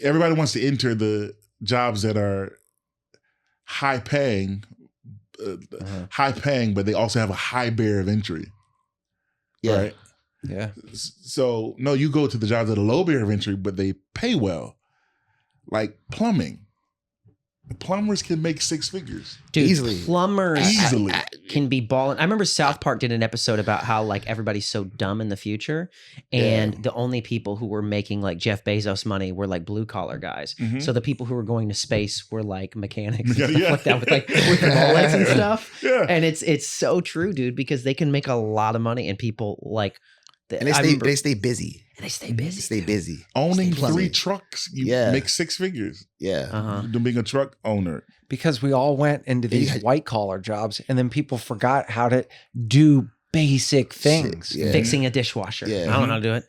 everybody wants to enter the jobs that are high paying, but they also have a high barrier of entry. Yeah. Right. Yeah. So no, you go to the jobs that are low barrier of entry, but they pay well, like plumbing. Plumbers can make 6 figures. Dude, Easily. Plumbers Easily. can be balling. I remember South Park did an episode about how like everybody's so dumb in the future, and the only people who were making like Jeff Bezos money were like blue collar guys. Mhm. So the people who were going to space were like mechanics and stuff Yeah. like that with the bullets and stuff. Yeah. And it's so true, dude, because they can make a lot of money, and people like And they stay busy. they stay busy. Stay busy. Owning Plumbing. 3 trucks, you Yeah. make 6 figures. Yeah. Uh-huh. Being a truck owner. Because we all went into these Yeah. white collar jobs, and then people forgot how to do basic things. Yeah. Fixing a dishwasher. Yeah. I don't know how to do it.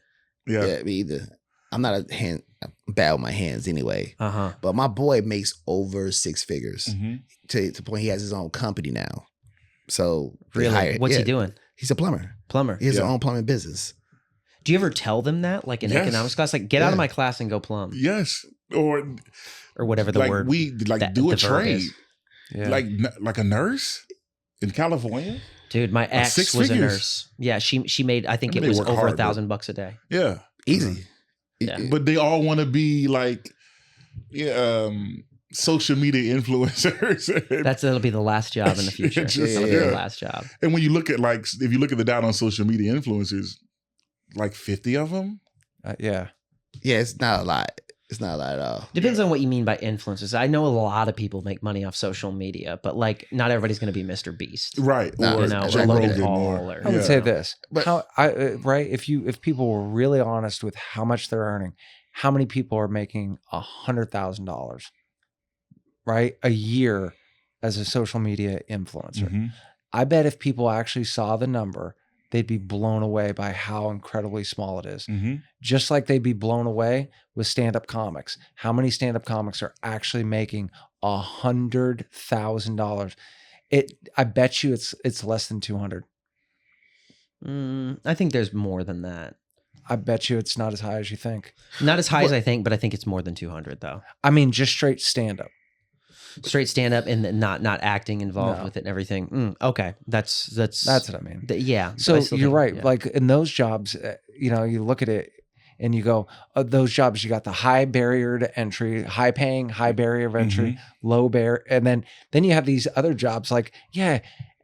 Yeah. Yeah, me either. I'm not I'm bad with my hands anyway. Uh-huh. But my boy makes over 6 figures Mhm. to the point he has his own company now. So they Really? hired- What's yeah. he doing? He's a plumber. Plumber. He has his Yeah. own plumbing business. Do you ever tell them that, like in Yes. economics class, like get out of Yeah. my class and go plumb, Yes. Or or whatever the like word that do a the verb trade. is. Yeah. Like a nurse in California. Dude, my ex 6 was figures. a nurse. Yeah, she made. I think I mean, it they was work over hard, but- $1,000 a day. Yeah. Easy. Yeah. But they all want to be like social media influencers. That'll be the last job in the future. Just- That'll be yeah. the last job. And when you look at if you look at the data on social media influencers, like 50 of them. Yeah. Yeah, it's not a lot. It's not a lot at all. Depends on what you mean by influencers. I know a lot of people make money off social media, but like not everybody's going to be Mr. Beast, Right. No, Or you know, Joe or Logan Rogan Paul. or- Or, I would Yeah. say this, But- right? If people were really honest with how much they're earning, how many people are making $100,000, right, a year as a social media influencer? Mhm. I bet if people actually saw the number, they'd be blown away by how incredibly small it is. Mhm. Just like they'd be blown away with stand-up comics. How many stand-up comics are actually making $100,000? I bet you it's less than 200. I think there's more than that. I bet you it's not as high as you think. Not as high as I think, but I think it's more than 200 though. I mean, just straight stand-up. Straight stand up and not acting involved No. with it and everything. Okay, that's That's what I mean. yeah. So I still you're think- right. yeah. Like in those jobs, you look at it and you go, those jobs, you got the high barrier to entry, high paying, high barrier of entry, low barrier. And then you have these other jobs like, yeah,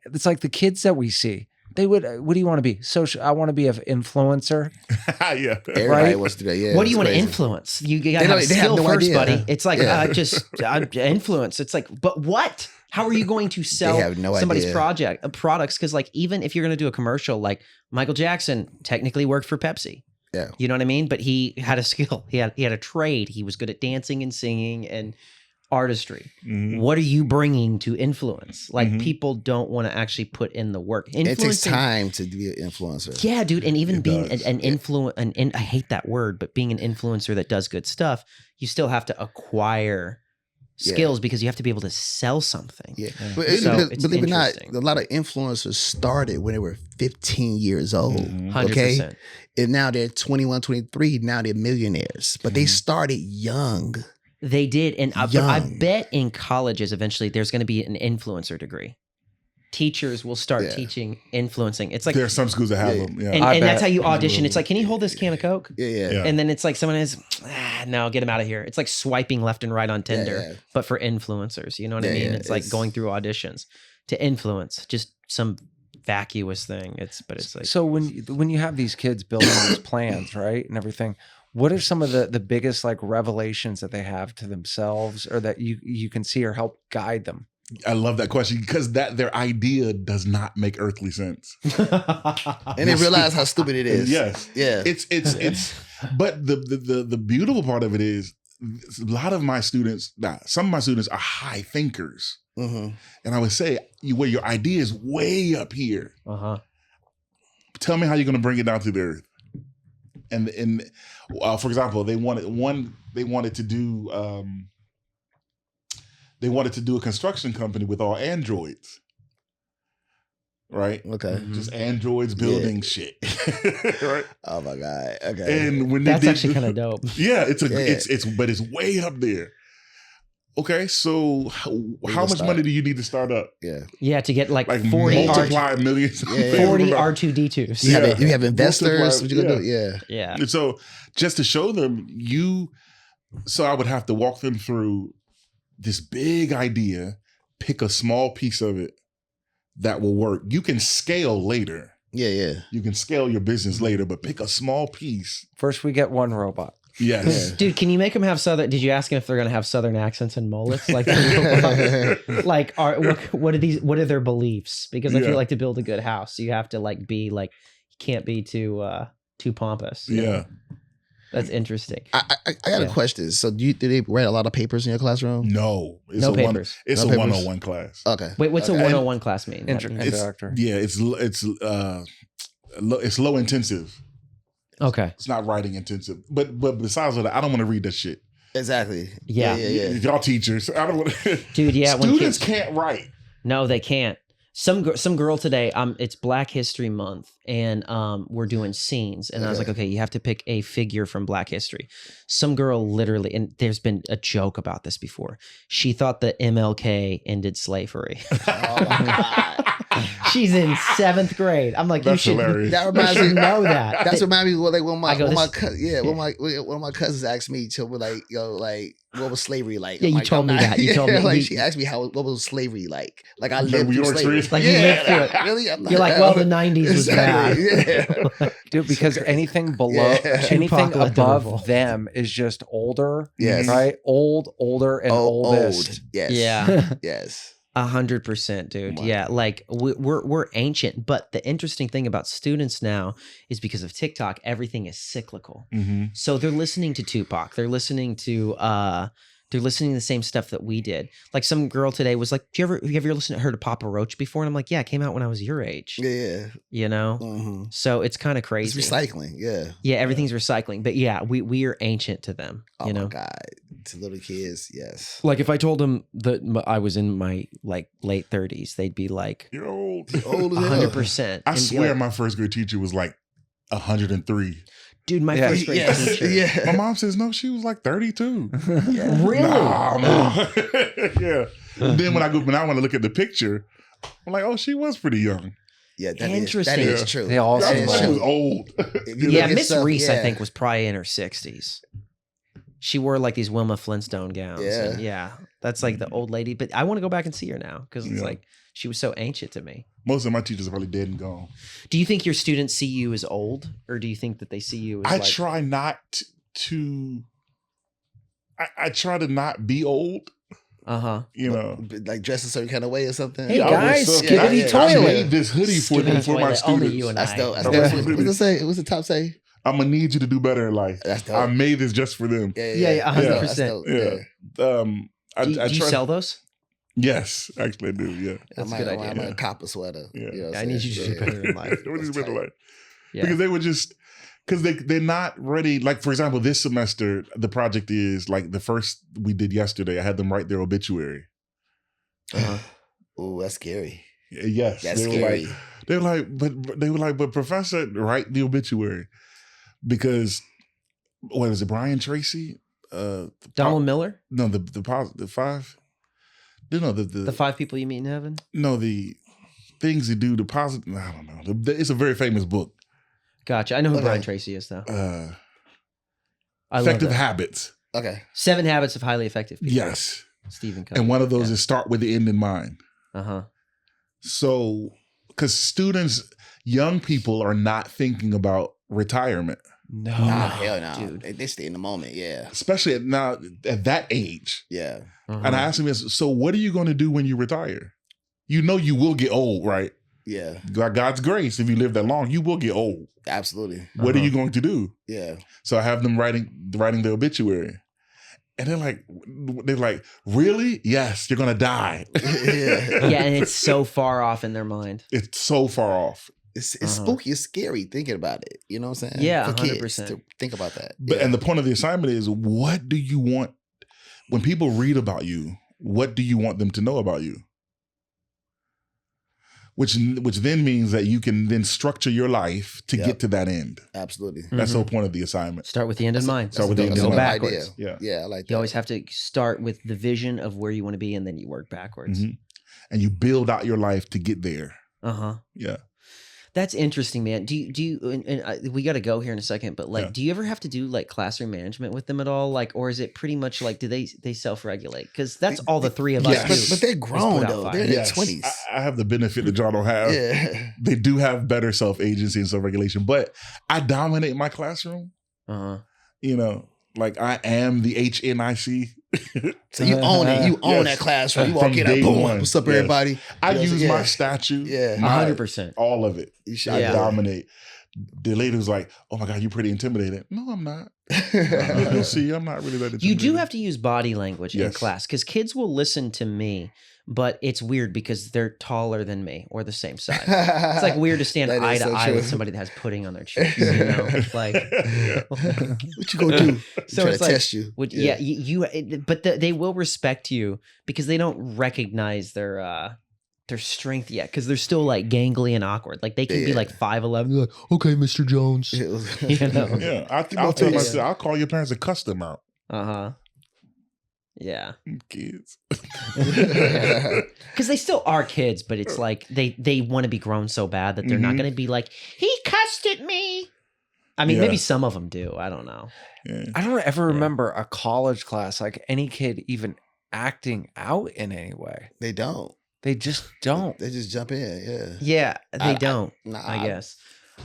it's like the kids that we see. They would, what do you want to be? Social. I want to be an influencer. Yeah. Everybody Right? wants to do that. Yeah, What do you it's want to crazy. influence? You got to They have don't- they have skill no first, idea. buddy. It's like Yeah. influence. It's like, but what? How are you going to sell have no somebody's idea. products? Because like even if you're going to do a commercial, like Michael Jackson technically worked for Pepsi. Yeah. You know what I mean? But he had a skill. He had a trade. He was good at dancing and singing and artistry. Mhm. What are you bringing to influence? Like Mhm. people don't want to actually put in the work. It takes Influencing- time to be an influencer. Yeah, dude, and even It being does. an influence, and I hate that word, but being an influencer that does good stuff, you still have to acquire Yeah. skills because you have to be able to sell something. Yeah, Yeah. but So it's believe it or not, interesting. a lot of influencers started when they were 15 years old. Mhm. 100%. And now they're 21, 23. Now they're millionaires. But they Mhm. started young. They did, and but I Young. bet in colleges eventually there's going to be an influencer degree. Teachers will start Yeah. teaching influencing. It's like, There are some schools that have Yeah. them. Yeah. and, I and that's bet. how you audition. It's like, can you hold this can of Coke? Yeah. Yeah. And then it's like someone is, no, get him out of here. It's like swiping left and right on Tinder, yeah. but for influencers. You know what I Yeah, mean? yeah, It's like it's- going through auditions to influence, just some vacuous thing. But it's like, So when you have these kids building these plans, right, and everything, what are some of the biggest like revelations that they have to themselves, or that you can see or help guide them? I love that question because their idea does not make earthly sense. And they realize how stupid it is. Yes. Yeah. It's but the beautiful part of it is a lot of my students, some of my students are high thinkers. Mm-hmm. And I would say where your idea is way up here. uh-huh. tell me how you're going to bring it down to the earth. And for example, they wanted to do a construction company with all androids. Right. Okay. Just androids building shit. Right. Oh my God. Okay. And when that's actually kind of dope. Yeah, but it's way up there. Okay, so how much money do you need to start up? Yeah, to get like 40 multiply millions. 40 R2D2s. You have investors. What you gonna do? Yeah. And so just to show them, so I would have to walk them through this big idea, pick a small piece of it that will work. You can scale later. Yeah. You can scale your business later, but pick a small piece. First, we get one robot. Yes. Dude, can you make them have Southern? Did you ask them if they're going to have Southern accents and mullets? Like, what are their beliefs? Because I feel like to build a good house, you have to you can't be too pompous. Yeah. That's interesting. I got a question. So do they write a lot of papers in your classroom? No. No papers. It's No a papers? one-on-one class. Okay. Wait, what's a 101 class mean? Introductory. It's low intensive. Okay. It's not writing intensive. But besides that, I don't want to read that shit. Exactly. Yeah. Y'all teachers. I don't want to. Dude, yeah. Students can't write. No, they can't. Some girl today, it's Black History Month, and we're doing scenes. And I was like, okay, you have to pick a figure from Black history. Some girl literally, and there's been a joke about this before. She thought that MLK ended slavery. Oh my God. She's in 7th grade. I'm like, That's you should hilarious. That reminds you should me. know that. That's reminds me of when one of my cousins asked me to what was slavery like? Yeah, you told me that. You told me. She asked me what was slavery like? Like I lived through slavery. Like you lived through it. Really? You're like, well, the 90s was bad. Yeah. Dude, because anything below, anything Tupac let them above revolt. them is just older. Yes. Right? Older, and oldest. Old. Yes. Yeah. Yes. 100%, dude. Yeah, like we're ancient, but the interesting thing about students now is because of TikTok, everything is cyclical. Mm-hmm. So they're listening to Tupac. They're listening to the same stuff that we did. Like some girl today was like, have you ever heard of Papa Roach before? And I'm like, yeah, it came out when I was your age. Yeah. You know? Mm-hmm. So it's kind of crazy. It's recycling. Yeah. Yeah, everything's recycling. But yeah, we are ancient to them. Oh you know? my God. To little kids, yes. Like if I told them that I was in my late 30s, they'd be like, You're old. You're old as hell. 100%. I And be swear like, my first grade teacher was like 103. dude, my first grade teacher. Yeah. My mom says, no, she was like 32. Really? No. Yeah. Then when I want to look at the picture, I'm like, oh, she was pretty young. Yeah, that Interesting. Is true. They all That seem is like She was true. old. If you Yeah, look at Miss stuff, Reese, I yeah. think, was probably in her 60s. She wore like these Wilma Flintstone gowns. Yeah. And yeah, that's like the old lady. But I want to go back and see her now because it's Yeah. like she was so ancient to me. Most of my teachers are probably dead and gone. Do you think your students see you as old, or do you think that they see you as I like? try not to. I try to not be old. You know, like dress a certain kind of way or something. Hey, I guys, was Skibbity I Toilet. made this hoodie for Skibbity for my Toilet, only students. you and That's I. dope. That's Yeah. dope. What's it say? What's the top say? I'm gonna need you to do better in life. That's dope. I made this just for them. Yeah, 100%. That's dope. Yeah. I Do you try. sell those? Yes, actually, I do. Yeah. That's a I good might, idea. I might cop a sweater. Yeah. You know what I I'm need you to saying? do better in life. What is better life? Yeah. Because they were just because they're not ready. Like for example, this semester the project is like the first we did yesterday. I had them write their obituary. Oh, that's scary. Yes, That's they scary. were like, but Professor, write the obituary because what is it? Brian Tracy, Donald Miller, no, the five. No, the 5 people you meet in heaven. No, the things you do. The positive. I don't know. It's a very famous book. Gotcha. I know who Okay. Brian Tracy is though. I love Effective that. Habits. Okay. 7 Habits of Highly Effective People. Yes, Stephen Covey. and one of those is start with the end in mind. Uh-huh. So, because students, young people are not thinking about retirement, No. Nah, hell no. dude. They stay in the moment. Yeah. especially at that age. Yeah. Uh-huh. And I asked him, so what are you going to do when you retire? You know you will get old, right? Yeah. By God's grace, if you live that long, you will get old. Absolutely. What are Uh-huh. you going to do? Yeah. So I have them writing the obituary. And they're like, really? Yes, you're going to die. Yeah. Yeah, and it's so far off in their mind. It's so far off. It's spooky. It's scary thinking about it. You know what I'm saying? Yeah, For 100%. kids to think about that. But and the point of the assignment is, what do you want when people read about you? What do you want them to know about you? Which then means that you can then structure your life to get to that end. Absolutely. That's the whole point of the assignment. Start with the end in mind. Start with the end in Go mind. backwards. Yeah, I like that. You always have to start with the vision of where you want to be, and then you work backwards. And you build out your life to get there. Yeah. That's interesting, man. Do you and we got to go here in a second, but like, do you ever have to do like classroom management with them at all? Like, or is it pretty much like, do they self-regulate? Because that's all the three of us do. But they're grown though. They're in their 20s. I have the benefit that y'all don't have. Yeah. They do have better self-agency and self-regulation, but I dominate my classroom. You know, like I am the HNIC. So you own it. You own that classroom. You walk in, boom, what's up, everybody? I use my statue. 100%. All of it. I dominate. The lady was like, "Oh my God, you're pretty intimidating." No, I'm not. You'll see. I'm not really that intimidating. You do have to use body language in class because kids will listen to me, but it's weird because they're taller than me or the same size. It's like weird to stand eye to eye with somebody that has pudding on their cheeks. You know, like what you gonna do? So try it's to like, test you. But they will respect you because they don't recognize their strength yet because they're still like gangly and awkward. Like they can be like 5'11". Like, okay, Mr. Jones. You know? Yeah, I'll tell my I'll call your parents a custom out. Yeah. Kids. Because they still are kids, but it's like they want to be grown so bad that they're not going to be like, he cussed at me. I mean, maybe some of them do. I don't know. Yeah. I don't ever remember a college class, like any kid even acting out in any way. They don't. They just don't. They just jump in. Yeah, they don't. I guess.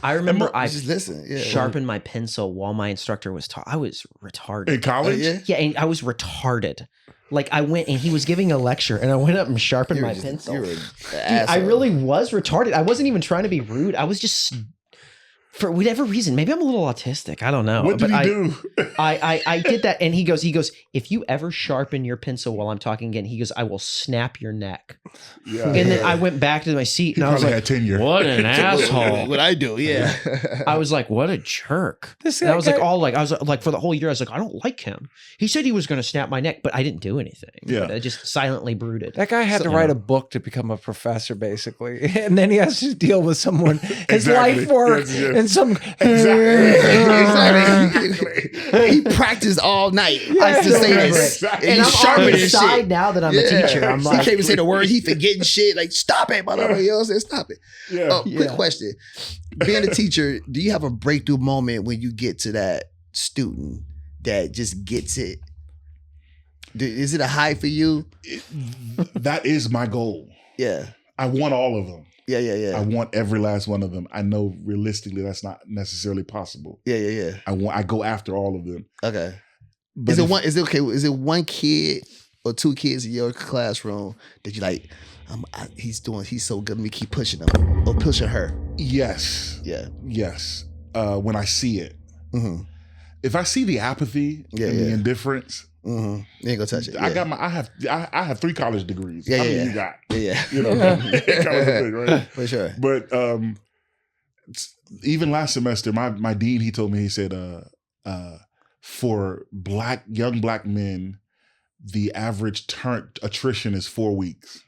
I remember I sharpened my pencil while my instructor was taught. I was retarded. In college? Yeah, and I was retarded. Like I went and he was giving a lecture and I went up and sharpened my pencil. Dude, I really was retarded. I wasn't even trying to be rude. I was just, for whatever reason, maybe I'm a little autistic. I don't know. What did he do? I did that, and he goes, if you ever sharpen your pencil while I'm talking again, he goes, I will snap your neck. Yeah. And then I went back to my seat, and I was like, had tenure. What an asshole! What I do? Yeah. I was like, what a jerk. And I was like, for the whole year, I was like, I don't like him. He said he was going to snap my neck, but I didn't do anything. Yeah. I just silently brooded. That guy had to write a book to become a professor, basically, and then he has to deal with someone his life work. And some exactly. He practiced all night. I used to say this, and I'm on the side now that I'm a teacher. I'm like, he can't even say the words. He forgetting shit. Like, stop it, motherfucker. You know what I'm saying? Stop it. Quick question: being a teacher, do you have a breakthrough moment when you get to that student that just gets it? Is it a high for you? That is my goal. Yeah, I want all of them. Yeah. I want every last one of them. I know realistically that's not necessarily possible. Yeah. I go after all of them. Okay. But is it one kid or two kids in your classroom that you like, he's so good, let me keep pushing him or pushing her? Yes. Yeah. Yes. When I see it. If I see the apathy and the indifference, you ain't gonna touch it. I have 3 college degrees. Yeah, How many you got? Yeah. You know, right? For sure. But even last semester, my dean, he told me, he said, for young black men, the average attrition is 4 weeks.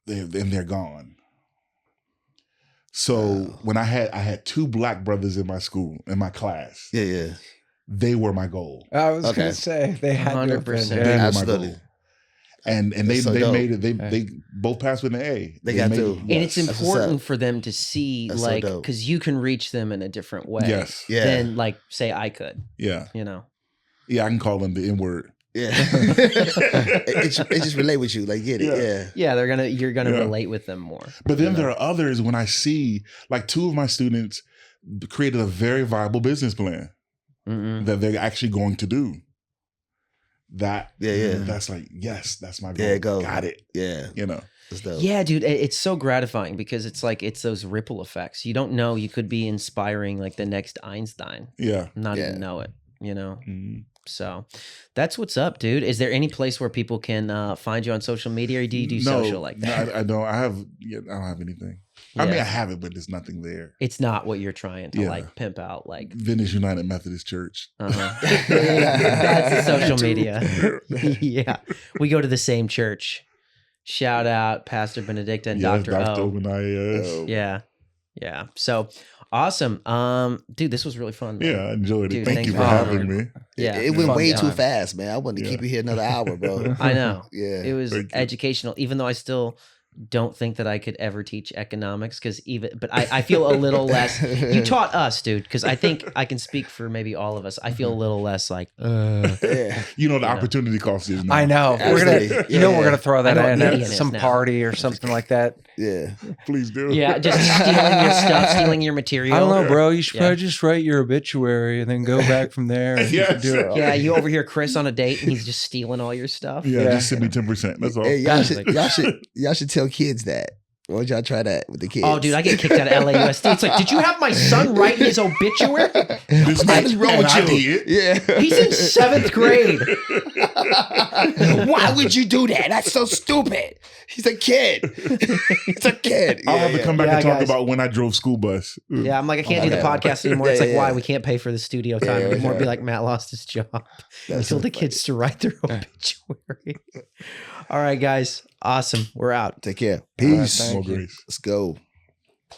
They're gone. So when I had 2 black brothers in my school, in my class. Yeah. They were my goal. I was gonna say they had 100%. They were my goal. And they made it. They both passed with an A. They got to. And it's important for them to see, like, because you can reach them in a different way. Yes. Yeah. Than like say I could. Yeah. You know. Yeah, I can call them the N-word. Yeah. it just relate with you, like get it. Yeah. Yeah, you're gonna relate with them more. But then there are others when I see, like 2 of my students created a very viable business plan that they're actually going to do. That's like, yes, that's my goal. There you go. Got it. Yeah. You know. Yeah, dude, it's so gratifying because it's like it's those ripple effects. You don't know, you could be inspiring like the next Einstein. Yeah. Not even know it, you know. So that's what's up, dude. Is there any place where people can find you on social media, or do you do social like that? No, I don't. I don't have anything. Yeah. I mean, I have it, but there's nothing there. It's not what you're trying to like pimp out, like Venice United Methodist Church. That's the social media. Yeah, we go to the same church. Shout out Pastor Benedicta and Dr. O. Yeah. So awesome. Dude, this was really fun, man. Yeah, I enjoyed it. Dude, Thank you for having me. Yeah. It went way too fast, man. I wanted to keep you here another hour, bro. I know. Yeah. It was educational, even though I still don't think that I could ever teach economics but I feel a little less. You taught us, dude, because I think I can speak for maybe all of us. I feel a little less like, the opportunity cost is now. I know. Absolutely. We're gonna throw that in at some now. party or something like that. Yeah. Please do. Yeah, just stealing your stuff, stealing your material. I don't know, bro. You should probably just write your obituary and then go back from there. And Yes. do it. Yeah, you overhear Chris on a date and he's just stealing all your stuff. Yeah, just send me 10%. That's all. Hey, y'all should tell kids that. Why don't y'all try that with the kids? Oh, dude, I get kicked out of LAUSD. It's like, did you have my son write his obituary? This What is wrong with you? Yeah. He's in 7th grade. Why would you do that? That's so stupid. He's a kid. He's a kid. I'll have to come back and talk guys. about when I drove school bus. Yeah, I'm like, I can't do the podcast anymore. It's like, why? We can't pay for the studio time anymore. Be like, Matt lost his job. He told the kids to write their obituary. All right, guys. Awesome. We're out. Take care. Peace. Thank you. Let's go.